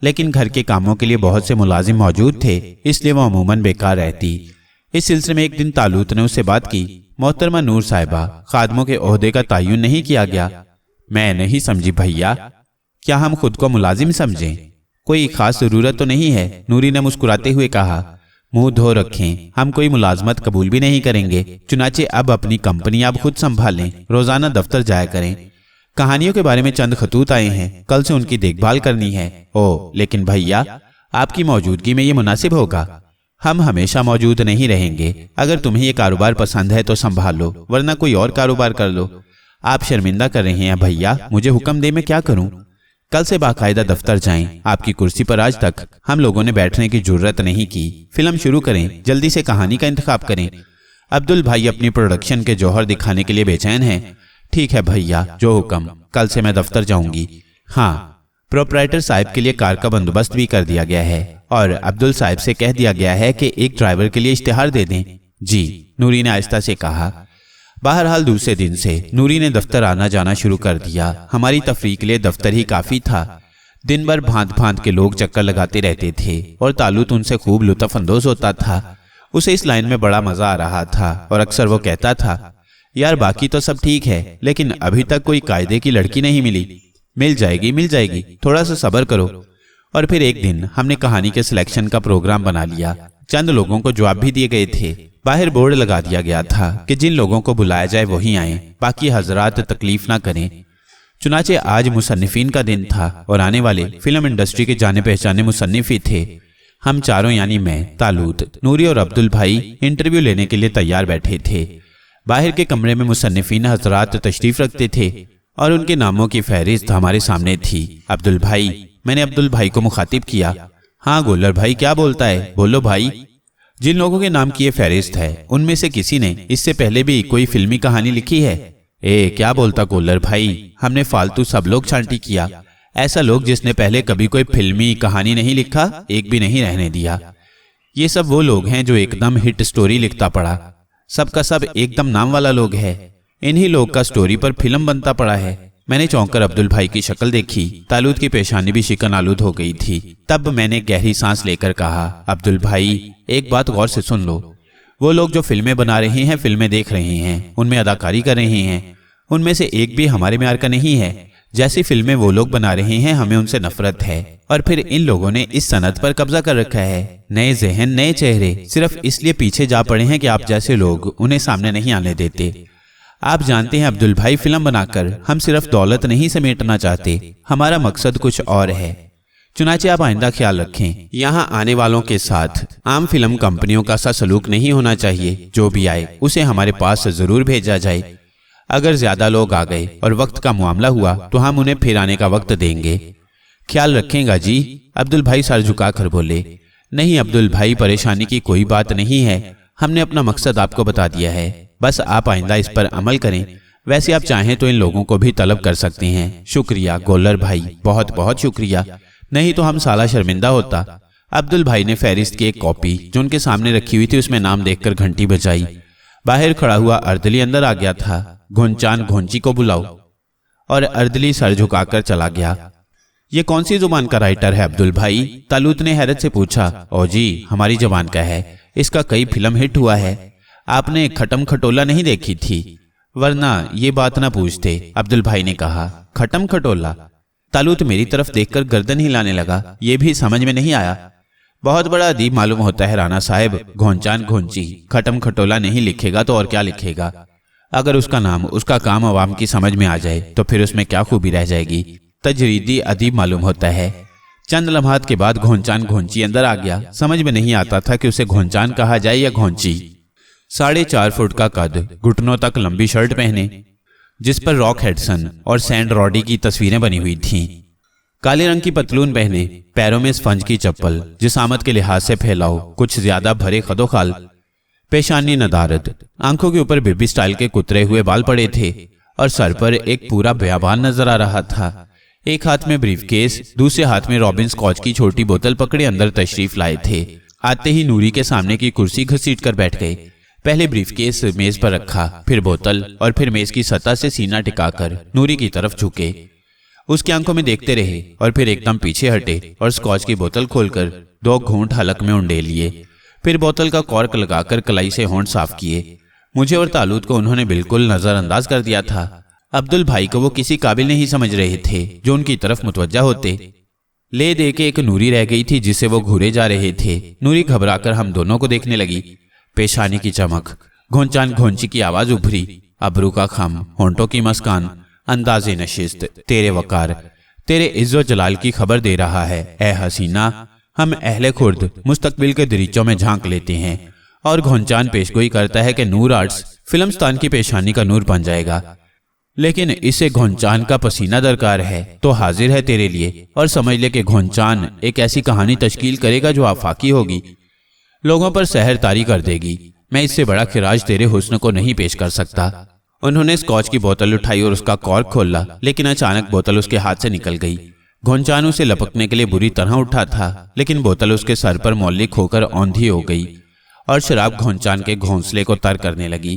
لیکن گھر کے کاموں کے لیے بہت سے ملازم موجود تھے، اس لیے وہ عموماً بیکار رہتی۔ اس سلسلے میں ایک دن طالوت نے اس سے بات کی۔ मोहतरमा नूर साहिबा, खादमों के ओहदे का तयन नहीं किया गया। मैं नहीं समझी भैया, क्या हम खुद को मुलाजिम समझें? कोई खास जरूरत तो नहीं है, नूरी ने मुस्कुराते हुए कहा। मुंह धो रखें, हम कोई मुलाजमत कबूल भी नहीं करेंगे। चुनाचे अब अपनी कंपनी आप खुद संभालें, रोजाना दफ्तर जाया करें। कहानियों के बारे में चंद खतूत आए हैं, कल से उनकी देखभाल करनी है। ओ, लेकिन भैया आपकी मौजूदगी में ये मुनासिब होगा। हम हमेशा मौजूद नहीं रहेंगे। अगर तुम्हें ये कारोबार पसंद है तो संभाल लो, वरना कोई और कारोबार कर लो। आप शर्मिंदा कर रहे हैं भैया, मुझे हुक्म दे मैं क्या करूं? कल से बाकायदा दफ्तर जाएं। आपकी कुर्सी पर आज तक हम लोगों ने बैठने की जरूरत नहीं की। फिल्म शुरू करें, जल्दी से कहानी का इंतखाब करें। अब्दुल भाई अपनी प्रोडक्शन के जौहर दिखाने के लिए बेचैन हैं। ठीक है भैया, जो हुक्म, कल से मैं दफ्तर जाऊंगी। हाँ, प्रोपराइटर साहब के लिए कार का बंदोबस्त भी कर दिया गया है और अब्दुल साहब से कह दिया गया है कि एक ड्राइवर के लिए इश्तिहार दे दें। जी, नूरी ने आहिस्ता से कहा। बहरहाल दूसरे दिन से नूरी ने दफ्तर आना जाना शुरू कर दिया। हमारी तफरीह के लिए दफ्तर ही काफी था। दिन भर भांत भांत के लोग चक्कर लगाते रहते थे और तालुत उनसे खूब लुत्फ अंदोज होता था। उसे इस लाइन में बड़ा मजा आ रहा था और अक्सर वो कहता था, यार बाकी तो सब ठीक है, लेकिन अभी तक कोई कायदे की लड़की नहीं मिली। मिल जाएगी, थोड़ा सा सब्र करो। और फिर एक दिन हमने कहानी के सिलेक्शन का प्रोग्राम बना लिया। चंद लोगों को जवाब भी दिए गए थे। बाहर बोर्ड लगा दिया गया था कि जिन लोगों को बुलाया जाए वही आए, बाकी हजरात तकलीफ ना करें। चुनाचे आज मुसन्निफीन का दिन था और आने वाले फिल्म इंडस्ट्री के जाने पहचाने मुसन्निफ ही थे। हम चारों यानी मैं, तालुत, नूरी और अब्दुल भाई इंटरव्यू लेने के लिए तैयार बैठे थे। बाहर के कमरे में मुसन्निफीन हजरात तशरीफ रखते थे और उनके नामों की फहरिस्त हमारे सामने थी। अब्दुल भाई, मैंने अब्दुल भाई को मुखातिब किया। हाँ गोलर भाई, क्या बोलता है? बोलो भाई। जिन लोगों के नाम की ये फहरिस्त है, उनमें से किसी ने इससे पहले भी कोई फिल्मी कहानी लिखी है? क्या बोलता गोलर भाई, हमने फालतू सब लोग छांटी किया। ऐसा लोग जिसने पहले कभी कोई फिल्मी कहानी नहीं लिखा, एक भी नहीं रहने दिया। ये सब वो लोग हैं जो एकदम हिट स्टोरी लिखता पड़ा। सबका सब एकदम नाम वाला लोग है। इन्हीं लोग का स्टोरी पर फिल्म बनता पड़ा है। मैंने चौंककर अब्दुल भाई की शक्ल देखी। तालुत की पेशानी भी शिकन आलूद हो गई थी। तब मैंने गहरी सांस लेकर कहा, अब्दुल भाई एक बात गौर से सुन लो। वो लोग जो फिल्में बना रहे हैं, फिल्में देख रहे हैं, उनमें अदाकारी कर रहे हैं, उनमें से एक भी हमारे म्यार का नहीं है। जैसी फिल्में वो लोग बना रहे हैं, हमें उनसे नफरत है। और फिर इन लोगों ने इस सनत पर कब्जा कर रखा है। नए जहन, नए चेहरे सिर्फ इसलिए पीछे जा पड़े हैं कि आप जैसे लोग उन्हें सामने नहीं आने देते। आप जानते हैं अब्दुल भाई, फिल्म बनाकर हम सिर्फ दौलत नहीं समेटना चाहते, हमारा मकसद कुछ और है। चुनाचे आप आइंदा ख्याल रखें, यहाँ आने वालों के साथ आम फिल्म कंपनियों का सा सलूक नहीं होना चाहिए। जो भी आए उसे हमारे पास जरूर भेजा जाए। अगर ज्यादा लोग आ गए और वक्त का मामला हुआ तो हम उन्हें फिर आने का वक्त देंगे। ख्याल रखेंगा जी? अब्दुल भाई सर झुकाकर बोले। नहीं अब्दुल भाई, परेशानी की कोई बात नहीं है। हमने अपना मकसद आपको बता दिया है, बस आप आइंदा इस पर अमल करें। वैसे आप चाहें तो इन लोगों को भी तलब कर सकते हैं। शुक्रिया गोलर भाई, बहुत बहुत शुक्रिया, नहीं तो हम साला शर्मिंदा होता। अब्दुल भाई ने फहरिस्त की एक कॉपी जो उनके सामने रखी हुई थी उसमें नाम देखकर घंटी बजाई। बाहर खड़ा हुआ अर्दली अंदर आ गया था। घुंचान घोंची को बुलाओ। और अर्दली सर झुकाकर चला गया। ये कौन सी जुबान का राइटर है अब्दुल भाई? तालुत ने हैरत से पूछा। ओ जी, हमारी जुबान का है, इसका कई फिल्म हिट हुआ है। आपने खटम खटोला नहीं देखी थी? वरना ये बात ना पूछते। अब्दुल भाई ने कहा। खटम खटोला? तालुत मेरी तरफ देखकर गर्दन हिलाने लगा। ये भी समझ में नहीं आया। बहुत बड़ा अदीब मालूम होता है राना साहब। घोंचान घोंची खटम खटोला नहीं लिखेगा तो और क्या लिखेगा? अगर उसका नाम, उसका काम अवाम की समझ में आ जाए तो फिर उसमें क्या खूबी रह जाएगी। तजरीदी अदीब मालूम होता है। चंद लम्हात के बाद घोंचान घोंची अंदर आ गया। समझ में नहीं आता था कि उसे घोंचान कहा जाए या घोंची। 4.5 फुट का कद, घुटनों तक लंबी शर्ट पहने जिस पर रॉक हेडसन और सैंड रॉडी की तस्वीरें बनी हुई थीं। काले रंग की पतलून पहने, पैरों में स्पंज की चप्पल, जिसामत के लिहाज से फैलाओ, कुछ ज्यादा भरे खदोखाल, पेशानी नदारत, आंखों के ऊपर बेबी स्टाइल के कुतरे हुए बाल पड़े थे और सर पर एक पूरा बयाबान नजर आ रहा था। एक हाथ में ब्रीफकेस, दूसरे हाथ में रॉबिन स्कॉच की छोटी बोतल पकड़े अंदर तशरीफ लाए थे। आते ही नूरी के सामने की कुर्सी घसीट कर बैठ गए। पहले ब्रीफकेस मेज पर रखा, फिर बोतल और फिर मेज की सतह से सीना टिकाकर नूरी की तरफ झुके। उसकी आंखों में देखते रहे और फिर एकदम पीछे हटे और स्कॉच की बोतल खोलकर 2 घूंट हलक में उंडे लिए। फिर बोतल का कॉर्क लगाकर कलाई से होंठ साफ किए। مجھے اور طالوت کو انہوں نے بالکل نظر انداز کر دیا تھا۔ عبدل بھائی کو وہ کسی قابل نہیں سمجھ رہے تھے جو ان کی طرف متوجہ ہوتے۔ لے دے کے ایک نوری رہ گئی تھی جسے وہ گھورے جا رہے تھے۔ نوری گھبرا کر ہم دونوں کو دیکھنے لگی۔ پیشانی کی چمک، گھونچان گھونچی کی آواز ابھری، ابرو کا خم، ہونٹوں کی مسکان، انداز نشست، تیرے وقار، تیرے عز و جلال کی خبر دے رہا ہے اے حسینہ۔ ہم اہل خرد مستقبل کے دریچوں میں جھانک لیتے ہیں اور گھونچان پیشگوئی کرتا ہے کہ نور آرٹس فلمستان کی پیشانی کا نور بن جائے گا، لیکن اسے گھونچان کا پسینہ درکار ہے تو حاضر ہے تیرے لیے، اور سمجھ لے کہ گھونچان ایک ایسی کہانی تشکیل کرے گا جو آفاقی ہوگی، لوگوں پر سحر طاری کر دے گی۔ میں اس سے بڑا خراج تیرے حسن کو نہیں پیش کر سکتا۔ انہوں نے اسکاچ کی بوتل اٹھائی اور اس کا کارک کھولا، لیکن اچانک بوتل اس کے ہاتھ سے نکل گئی۔ گھونچان اسے لپکنے کے لیے بری طرح اٹھا تھا، لیکن بوتل اس کے سر پر معلق ہو کر اوندھی ہو گئی اور شراب گھونچان کے گھونسلے کو تر کرنے لگی۔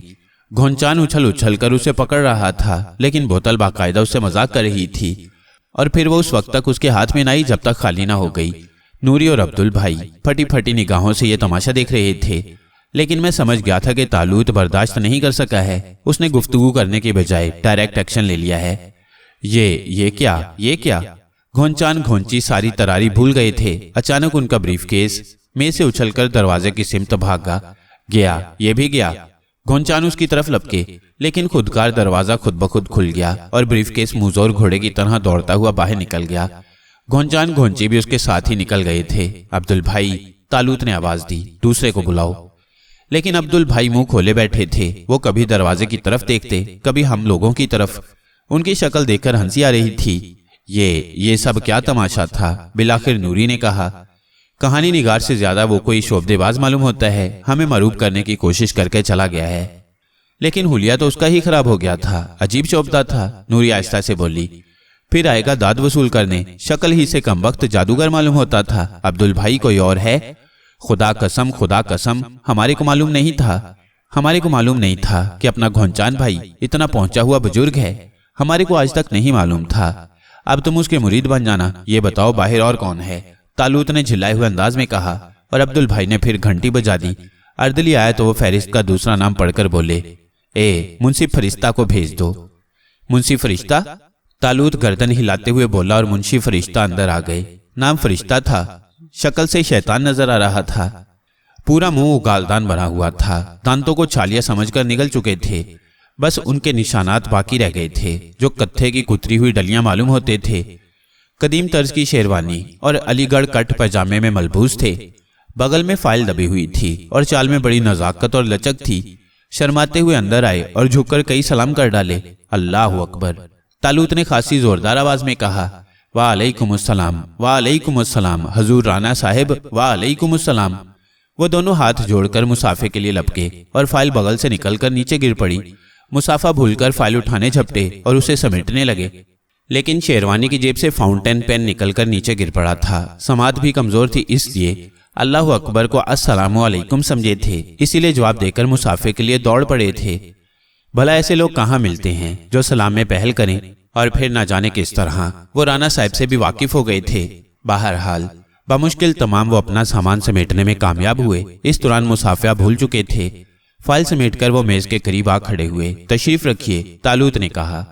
گھونچان اچھل اچھل کر اسے پکڑ رہا تھا، لیکن بوتل باقاعدہ اس سے مذاق کر رہی تھی، اور پھر وہ اس وقت تک اس کے ہاتھ میں نہ آئی جب تک خالی نہ ہو گئی۔ نوری اور عبدل بھائی پھٹی پھٹی نگاہوں سے یہ تماشا دیکھ رہے تھے، لیکن میں سمجھ گیا تھا کہ طالوت برداشت نہیں کر سکا ہے۔ اس نے گفتگو کرنے کے بجائے ڈائریکٹ ایکشن لے لیا ہے۔ یہ کیا؟ گھونچان گھونچی ساری تراری بھول گئے تھے۔ اچانک ان کا بریف کیس میز سے اچھل کر دروازے کی سمت بھاگا گیا۔ یہ بھی گیا۔ گھونچان اس کی طرف لپکے، لیکن خودکار دروازہ خود بخود کھل گیا اور بریف کیس موزور گھوڑے کی طرح دوڑتا ہوا باہر نکل گیا۔ گھونچان گھونچی بھی اس کے ساتھ ہی نکل گئے تھے۔ عبدل بھائی، طالوت نے آواز دی، دوسرے کو بلاؤ۔ لیکن عبدل بھائی منہ کھولے بیٹھے تھے۔ وہ کبھی دروازے کی طرف دیکھتے، کبھی ہم لوگوں کی طرف۔ ان کی شکل دیکھ کر ہنسی آ رہی تھی۔ یہ سب کیا تماشا تھا؟ بالآخر نوری نے کہا۔ کہانی نگار سے زیادہ وہ کوئی شعبدے باز معلوم ہوتا ہے، ہمیں مروب کرنے کی کوشش کر کے چلا گیا ہے، لیکن حلیہ تو اس کا ہی خراب ہو گیا تھا۔ عجیب شعبدہ تھا۔ نوری آہستہ سے بولی، پھر آئے گا داد وصول کرنے۔ شکل ہی سے کم وقت جادوگر معلوم ہوتا تھا۔ عبدل بھائی کوئی اور ہے؟ خدا قسم ہمارے کو معلوم نہیں تھا کہ اپنا گھونچان بھائی اتنا پہنچا ہوا بزرگ ہے۔ ہمارے کو آج تک نہیں معلوم تھا۔ اب تم اس کے مرید بن جانا۔ یہ بتاؤ باہر اور کون ہے؟ طالوت نے جھلائے ہوئے انداز میں کہا، اور عبدل بھائی نے پھر گھنٹی بجا دی۔ اردلی آیا تو وہ فہرست کا دوسرا نام پڑھ کر بولے، منشی فرشتہ کو بھیج دو۔ منشی فرشتہ؟ طالوت گردن ہلاتے ہوئے بولا اور منشی فرشتہ اندر آ گئے۔ نام فرشتہ تھا، شکل سے شیطان نظر آ رہا تھا۔ پورا منہ اگالدان بنا ہوا تھا، دانتوں کو چھالیاں سمجھ کر نگل چکے تھے، بس ان کے نشانات باقی رہ گئے تھے جو کتھے کی کتری ہوئی ڈلیاں معلوم ہوتے تھے۔ قدیم طرز کی شیروانی اور علی گڑھ کٹ پاجامے میں ملبوس تھے۔ بغل میں فائل دبی ہوئی تھی اور چال میں بڑی نزاکت اور لچک تھی۔ شرماتے ہوئے اندر آئے اور جھک کر کئی سلام کر ڈالے۔ اللہ اکبر! طالوت نے خاصی زوردار آواز میں کہا، وعلیکم السلام، وعلیکم السلام حضور رانا صاحب، وعلیکم السلام۔ وہ دونوں ہاتھ جوڑ کر مسافے کے لیے لپکے اور فائل بغل سے نکل کر نیچے گر پڑی۔ مسافہ بھول کر فائل اٹھانے جھپٹے اور اسے سمیٹنے لگے، لیکن شیروانی کی جیب سے فاؤنٹین پین نکل کر نیچے گر پڑا تھا۔ سماعت بھی کمزور تھی، اس لیے اللہ اکبر کو السلام علیکم سمجھے تھے، اسی لیے جواب دے کر مسافے کے لیے دوڑ پڑے تھے۔ بھلا ایسے لوگ کہاں ملتے ہیں جو سلام میں پہل کریں، اور پھر نہ جانے کس طرح وہ رانا صاحب سے بھی واقف ہو گئے تھے۔ بہرحال بمشکل تمام وہ اپنا سامان سمیٹنے میں کامیاب ہوئے۔ اس دوران مسافہ بھول چکے تھے۔ فائل سمیٹ کر وہ میز کے قریب آ کھڑے ہوئے۔ تشریف رکھیے، طالوت نے کہا۔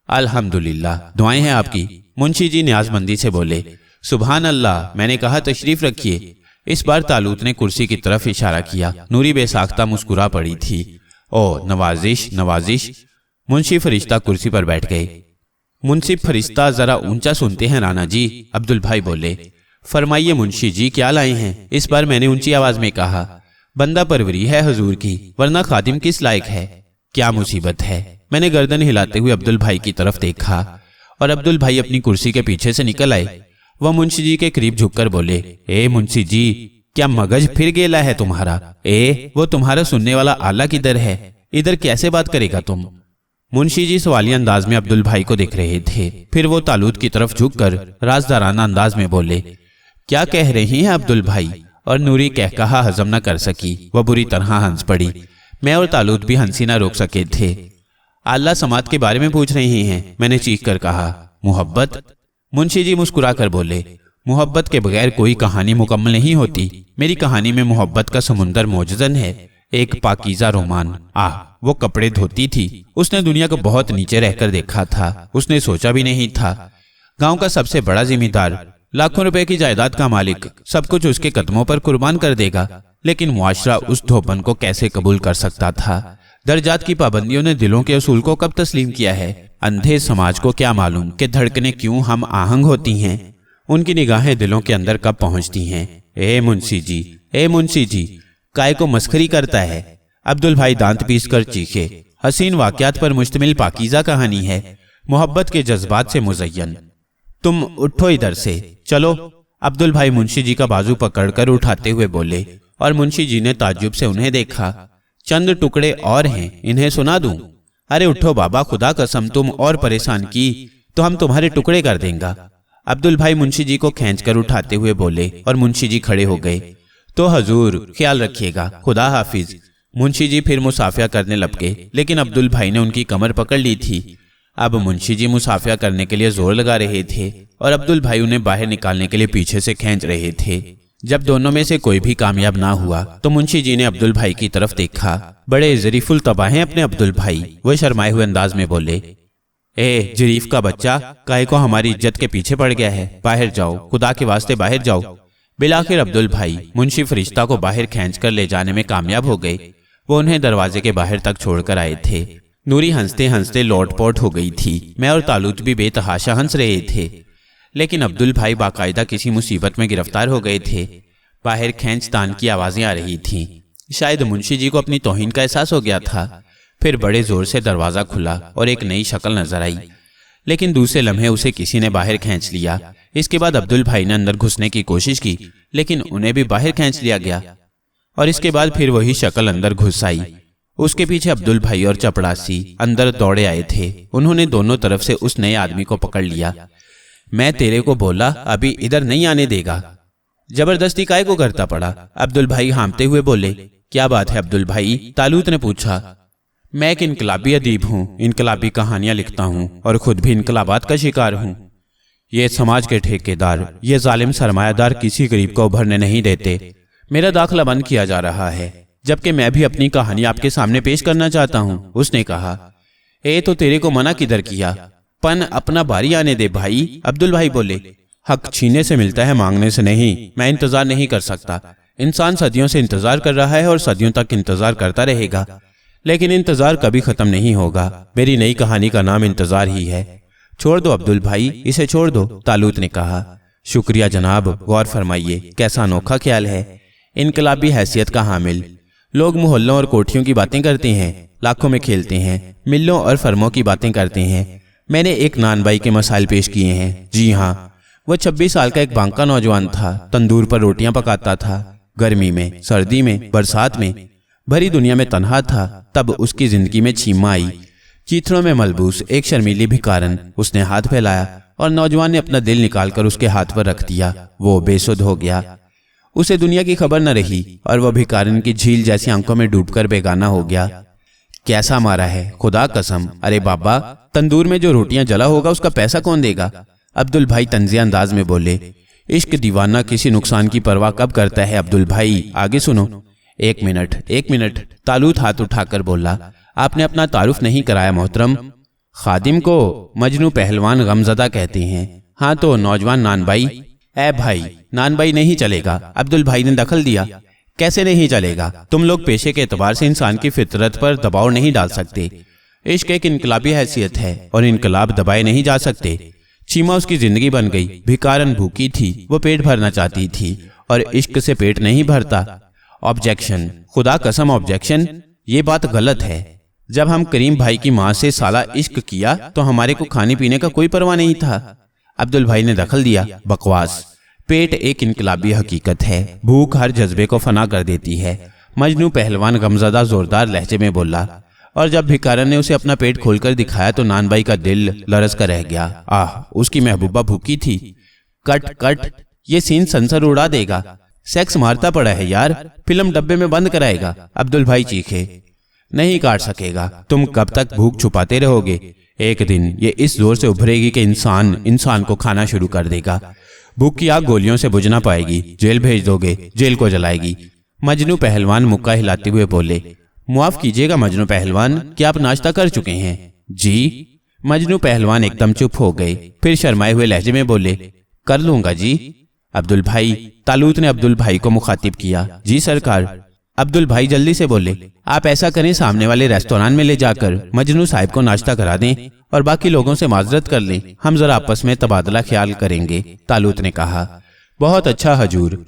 الحمدللہ، دعائیں ہیں آپ کی، منشی جی نیاز مندی سے بولے۔ سبحان اللہ، میں نے کہا تشریف رکھیے۔ اس بار طالوت نے کرسی کی طرف اشارہ کیا۔ نوری بے ساختہ مسکرا پڑی تھی۔ او نوازش نوازش۔ منشی فرشتہ کرسی پر بیٹھ گئے۔ منصف فرشتہ ذرا اونچا سنتے ہیں رانا جی، عبدل بھائی بولے۔ فرمائیے منشی جی، کیا لائے ہیں؟ اس بار میں نے اونچی آواز میں کہا۔ بندہ پروری ہے حضور کی، ورنہ خادم کس لائق ہے؟ کیا مصیبت ہے؟ میں نے گردن ہلاتے ہوئے عبدل بھائی کی طرف دیکھا اور عبدل بھائی اپنی کرسی کے پیچھے سے نکل آئے۔ وہ منشی جی کے قریب جھک کر بولے، منشی جی، کیا مگج پھر گیلا ہے تمہارا؟ وہ تمہارا سننے والا آلہ کدھر ہے؟ ادھر کیسے بات کرے گا تم؟ منشی جی سوالی انداز میں عبدل بھائی کو دیکھ رہے تھے، پھر وہ طالوت کی طرف جھک کر رازدارانہ انداز میں بولے، کیا کہہ رہی ہیں عبدل بھائی؟ اور نوری کہہ کہا ہضم نہ کر سکی، وہ بری طرح ہنس پڑی۔ میں اور طالوت بھی ہنسی نہ روک سکے تھے۔ اللہ سماعت کے بارے میں پوچھ رہی ہیں، میں نے چیخ کر کہا۔ محبت؟ منشی جی مسکرا کر بولے، محبت کے بغیر کوئی کہانی مکمل نہیں ہوتی۔ میری کہانی میں محبت کا سمندر موجزن ہے، एक पाकीज़ा रोमान। वो कपड़े धोती थी। उसने दुनिया को बहुत नीचे रहकर देखा था। उसने सोचा भी नहीं था गांव का सबसे बड़ा जिम्मेदार, लाखों रुपए की जायदाद का मालिक सब कुछ उसके कदमों पर कुर्बान कर देगा। लेकिन मुआशरा उस धोपन को कैसे कबूल कर सकता था? दर्जात की पाबंदियों ने दिलों के उसूल को कब तस्लीम किया है? अंधे समाज को क्या मालूम कि धड़कनें क्यों हम आहंग होती हैं? उनकी निगाहें दिलों के अंदर कब पहुंचती हैं? ए मुंशी जी, काय को मस्खरी करता है? अब्दुल भाई दांत पीस कर चीखे। हसीन वाकयात पर मुश्तमिल पाकीज़ा कहानी है, मोहब्बत के जज्बात से मुज़य्यन। तुम उठो इधर से, चलो। अब्दुल भाई मुंशी जी का बाजू पकड़कर उठाते हुए बोले और मुंशी जी ने ताज्जुब से उन्हें देखा। चंद टुकड़े और हैं, इन्हें सुना दूं? अरे उठो बाबा, खुदा कसम तुम और परेशान की तो हम तुम्हारे टुकड़े कर देंगे। अब्दुल भाई मुंशी जी को खींचकर उठाते हुए बोले और मुंशी जी खड़े हो गए। तो हजूर ख्याल रखिएगा, खुदा हाफिज। मुंशी जी फिर मुसाफिया करने लपके, लेकिन अब्दुल भाई ने उनकी कमर पकड़ ली थी। अब मुंशी जी मुसाफिया करने के लिए जोर लगा रहे थे और अब्दुल भाई उन्हें बाहर निकालने के लिए पीछे से खींच रहे थे। जब दोनों में से कोई भी कामयाब ना हुआ तो मुंशी जी ने अब्दुल भाई की तरफ देखा। बड़े जरीफुल तबाह हैं अपने अब्दुल भाई। वो शर्माए हुए अंदाज में बोले, ए जरीफ का बच्चा, काहे को हमारी इज्जत के पीछे पड़ गया है? बाहर जाओ, खुदा के वास्ते बाहर जाओ। बिलाखिर अब्दुल भाई मुंशी फरिश्ता को बाहर खींचकर ले जाने में कामयाब हो गए। वो उन्हें दरवाजे के बाहर तक छोड़कर आए थे। नूरी हंसते हंसते लोटपोट हो गई थी। मैं और तालूत भी बेतहाशा हंस रहे थे, लेकिन अब्दुल भाई बाकायदा किसी मुसीबत में गिरफ्तार हो गए थे। बाहर खींचतान की आवाजें आ रही थीं। शायद मुंशी जी को अपनी तौहीन का एहसास हो गया था। फिर बड़े जोर से दरवाजा खुला और एक नई शक्ल नजर आई, लेकिन दूसरे लम्हे उसे किसी ने बाहर खींच लिया। इसके बाद अब्दुल भाई ने अंदर घुसने की कोशिश की, लेकिन उन्हें भी बाहर खींच लिया गया और इसके बाद फिर वही शक्ल अंदर घुस आई। उसके पीछे अब्दुल भाई और चपड़ासी अंदर दौड़े आए थे। उन्होंने दोनों तरफ से उस नए आदमी को पकड़ लिया। मैं तेरे को बोला अभी इधर नहीं आने देगा, जबरदस्ती काय को करता पड़ा? अब्दुल भाई हांफते हुए बोले। क्या बात है अब्दुल भाई? तालूत ने पूछा। मैं एक इनकलाबी अदीब हूँ, इनकलाबी कहानियां लिखता हूँ और खुद भी इनकलाबात का शिकार हूँ। ये समाज के ठेकेदार, ये जालिम सरमायादार किसी गरीब को उभरने नहीं देते। मेरा दाखिला बंद किया जा रहा है, जबकि मैं भी अपनी कहानी आपके सामने पेश करना चाहता हूँ। उसने कहा, ए तो तेरे को मना किधर किया? पन अपना बारी आने दे भाई। अब्दुल भाई बोले, हक छीने से मिलता है, मांगने से नहीं। मैं इंतजार नहीं कर सकता। इंसान सदियों से इंतजार कर रहा है और सदियों तक इंतजार करता रहेगा, लेकिन इंतजार कभी खत्म नहीं होगा। मेरी नई कहानी का नाम इंतजार ही है। छोड़ दो अब्दुल भाई, इसे छोड़ दो। तालूत ने कहा। शुक्रिया जनाब, गौर फरमाइए, कैसा अनोखा ख्याल है। इनकलाबी हैसियत का हामिल। लोग मोहल्लों और कोठियों की बातें करते हैं, लाखों में खेलते हैं, मिलों और फर्मों की बातें करते हैं। मैंने एक नानबाई के मसाइल पेश किए हैं। जी हाँ, वो 26 साल का एक बांका नौजवान था। तंदूर पर रोटियां पकाता था। गर्मी में, सर्दी में, बरसात में, भरी दुनिया में तन्हा था। तब उसकी जिंदगी में छीमा आई। चीथड़ों में मलबूस एक शर्मीली भिखारन। उसने हाथ फैलाया और नौजवान ने अपना दिल निकालकर उसके हाथ पर रख दिया। वो बेसुध हो गया। उसे दुनिया की खबर न रही और वह भिखारन की झील जैसी आंखों में डूबकर बेगाना हो गया। कैसा मारा है, खुदा कसम। अरे बाबा, तंदूर में जो रोटियां जला होगा उसका पैसा कौन देगा? अब्दुल भाई तंजिया अंदाज में बोले। इश्क दीवाना किसी नुकसान की परवाह कब करता है अब्दुल भाई? आगे सुनो। एक मिनट। तालूत हाथ उठाकर बोला। आपने अपना तारुफ नहीं कराया मोहतरम। खादिम को मजनू पहलवान गमजदा कहते हैं। हाँ तो नौजवान नानबाई। ए भाई, नानबाई नहीं चलेगा। अब्दुल भाई ने दखल दिया। कैसे नहीं चलेगा? तुम लोग पेशे के एतबार से इंसान की फितरत पर दबाव नहीं डाल सकते। इश्क एक इनकलाबी हैसियत है और इनकलाब दबाए नहीं जा सकते। चीमा उसकी जिंदगी बन गई। भिखारन भूखी थी, वो पेट भरना चाहती थी और इश्क से पेट नहीं भरता। ऑब्जेक्शन, खुदा कसम ऑब्जेक्शन। ये बात गलत है। जब हम करीम भाई की माँ से साला इश्क किया तो हमारे को खाने पीने का कोई परवाह नहीं था। अब्दुल भाई ने दखल दिया। बकवास। पेट एक इनकलाबी हकीकत है। भूख हर जज्बे को फना कर देती है। मजनू पहलवान गमजदा जोरदार लहजे में बोला और जब भिखारन ने उसे अपना पेट खोलकर दिखाया तो नानबाई का दिल लरस कर रह गया। आह, उसकी महबूबा भूखी थी। कट, ये सीन संसर उड़ा देगा। सेक्स मारता पड़ा है यार, फिल्म डब्बे में बंद कराएगा। अब्दुल भाई चीखे। नहीं काट सकेगा। तुम कब तक भूख छुपाते रहोगे? एक दिन ये इस जोर से उभरेगी कि इंसान को खाना शुरू कर देगा। भूख की आग गोलियों से बुझ ना पाएगी। जेल भेज दोगे, जेल को जलाएगी। मजनू पहलवान मुक्का हिलाते हुए बोले, मुआफ कीजिएगा मजनू पहलवान, क्या आप नाश्ता कर चुके हैं? जी। मजनू पहलवान एकदम चुप हो गए, फिर शर्माए हुए लहजे में बोले, कर लूंगा जी। अब्दुल भाई, तालूत ने अब्दुल भाई को मुखातिब किया। जी सरकार। अब्दुल भाई जल्दी से बोले, आप ऐसा करें, सामने वाले रेस्टोरेंट में ले जाकर मजनू साहब को नाश्ता करा दें और बाकी लोगों से माजरत कर लें, हम जरा आपस में तबादला ख्याल करेंगे। तालूत ने कहा, बहुत अच्छा हजूर।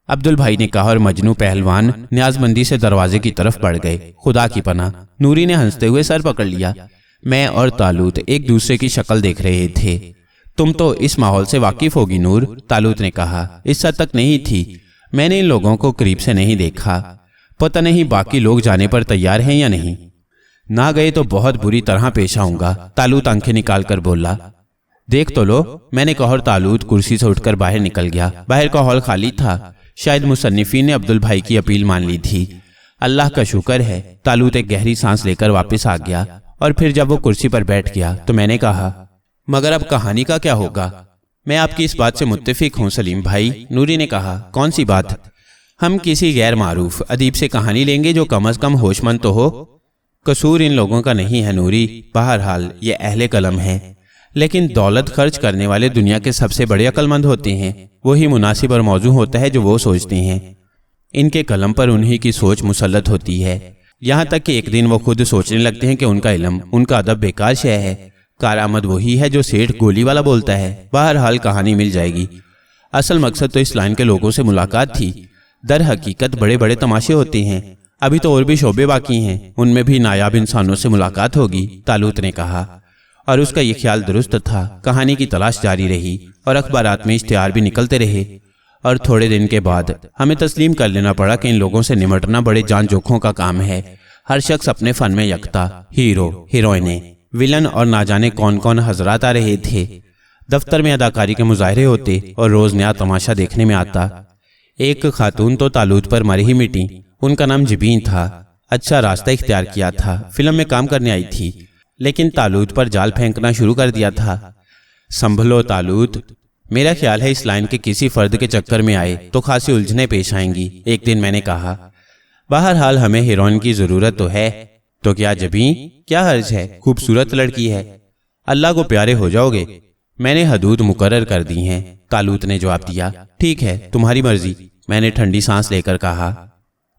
अब्दुल भाई ने कहा और मजनू पहलवान न्याजमंदी से दरवाजे की तरफ बढ़ गए। खुदा की पनाह, नूरी ने हंसते हुए सर पकड़ लिया। मैं और तालूत एक दूसरे की शक्ल देख रहे थे। तुम तो इस माहौल से वाकिफ होगी नूर, तालूत ने कहा। इस हद तक नहीं थी, मैंने इन लोगों को करीब से नहीं देखा, पता नहीं बाकी लोग जाने पर तैयार हैं या नहीं। ना गए तो बहुत बुरी तरह पेश आऊंगा, तालूत आंखें निकाल कर बोला। देख तो लो, मैंने कहा और तालूत कुर्सी से उठकर बाहर निकल गया। बाहर का हॉल खाली था। शायद मुसन्निफीन ने अब्दुल भाई की अपील मान ली थी। अल्लाह का शुक्र है। तालूत एक गहरी सांस लेकर वापस आ गया और फिर जब वो कुर्सी पर बैठ गया तो मैंने कहा, मगर अब कहानी का क्या होगा? मैं आपकी इस बात से मुत्तफिक हूँ सलीम भाई, नूरी ने कहा। कौन सी बात? हम किसी गैर मारूफ अदीब से कहानी लेंगे जो कम अज कम होशमंद तो हो। कसूर इन लोगों का नहीं है नूरी, बहरहाल ये अहले कलम है, लेकिन दौलत खर्च करने वाले दुनिया के सबसे बड़े अक्लमंद होते हैं। वही मुनासिब और मौजू होता है जो वो सोचते हैं। इनके कलम पर उन्हीं की सोच मुसल्लत होती है, यहाँ तक कि एक दिन वो खुद सोचने लगते हैं कि उनका इल्म, उनका अदब बेकार शय है। कारआमद वही है जो सेठ गोली वाला बोलता है। बहरहाल कहानी मिल जाएगी। असल मकसद तो इस लाइन के लोगों से मुलाकात थी। दर हकीकत बड़े बड़े तमाशे होते हैं, अभी तो और भी शोबे बाकी हैं, उनमें भी नायाब इंसानों से मुलाकात होगी, तालूत ने कहा। और उसका ये ख्याल दुरुस्त था। कहानी की तलाश जारी रही और अखबारात में इश्तिहार भी निकलते रहे और थोड़े दिन के बाद हमें तस्लीम कर लेना पड़ा कि इन लोगों से निमटना बड़े जान जोखों का काम है। हर शख्स अपने फन में यकता, हीरो, हीरोइनें, विलन और ना जाने कौन कौन हजरात आ रहे थे। दफ्तर में अदाकारी के मुजाहरे होते और रोज नया तमाशा देखने में आता। एक खातून तो तालूत पर मर ही मिटी, उनका नाम जबीन था। अच्छा रास्ता इख्तियार किया था, फिल्म में काम करने आई थी, लेकिन तालूत पर जाल फेंकना शुरू कर दिया था। संभलो तालूत, मेरा ख्याल है इस लाइन के किसी फर्द के चक्कर में आए तो खासी उलझने पेश आएंगी, एक दिन मैंने कहा। बहरहाल हमें हीरोइन की जरूरत तो है, तो क्या जबीन, क्या हर्ज है, खूबसूरत लड़की है, अल्लाह को प्यारे हो जाओगे। मैंने हदूद मुकर्रर कर दी हैं, तालूत ने जवाब दिया। ठीक है, तुम्हारी मर्जी, मैंने ठंडी सांस लेकर कहा।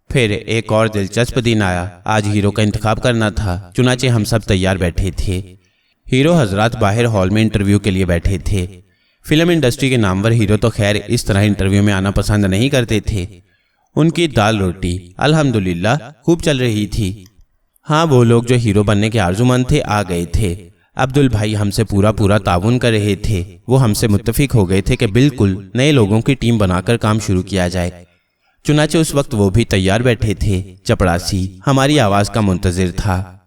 फिर एक और दिलचस्प दिन आया। आज हीरो का इंतखाब करना था, चुनाचे हम सब तैयार बैठे थे। हीरो हजरात बाहर हॉल में इंटरव्यू के लिए बैठे थे। फिल्म इंडस्ट्री के नामवर हीरो तो खैर इस तरह इंटरव्यू में आना पसंद नहीं करते थे। उनकी दाल रोटी अल्हम्दुलिल्लाह खूब चल रही थी। हाँ, वो लोग जो हीरो बनने के आरजुमंद थे आ गए थे। अब्दुल भाई हमसे पूरा ताउन कर रहे थे। वो हमसे मुत्तफिक हो गए थे कि बिल्कुल नए लोगों की टीम बनाकर काम शुरू किया जाए। चुनाचे उस वक्त वो भी तैयार बैठे थे। चपड़ासी हमारी आवाज का मुंतजिर था।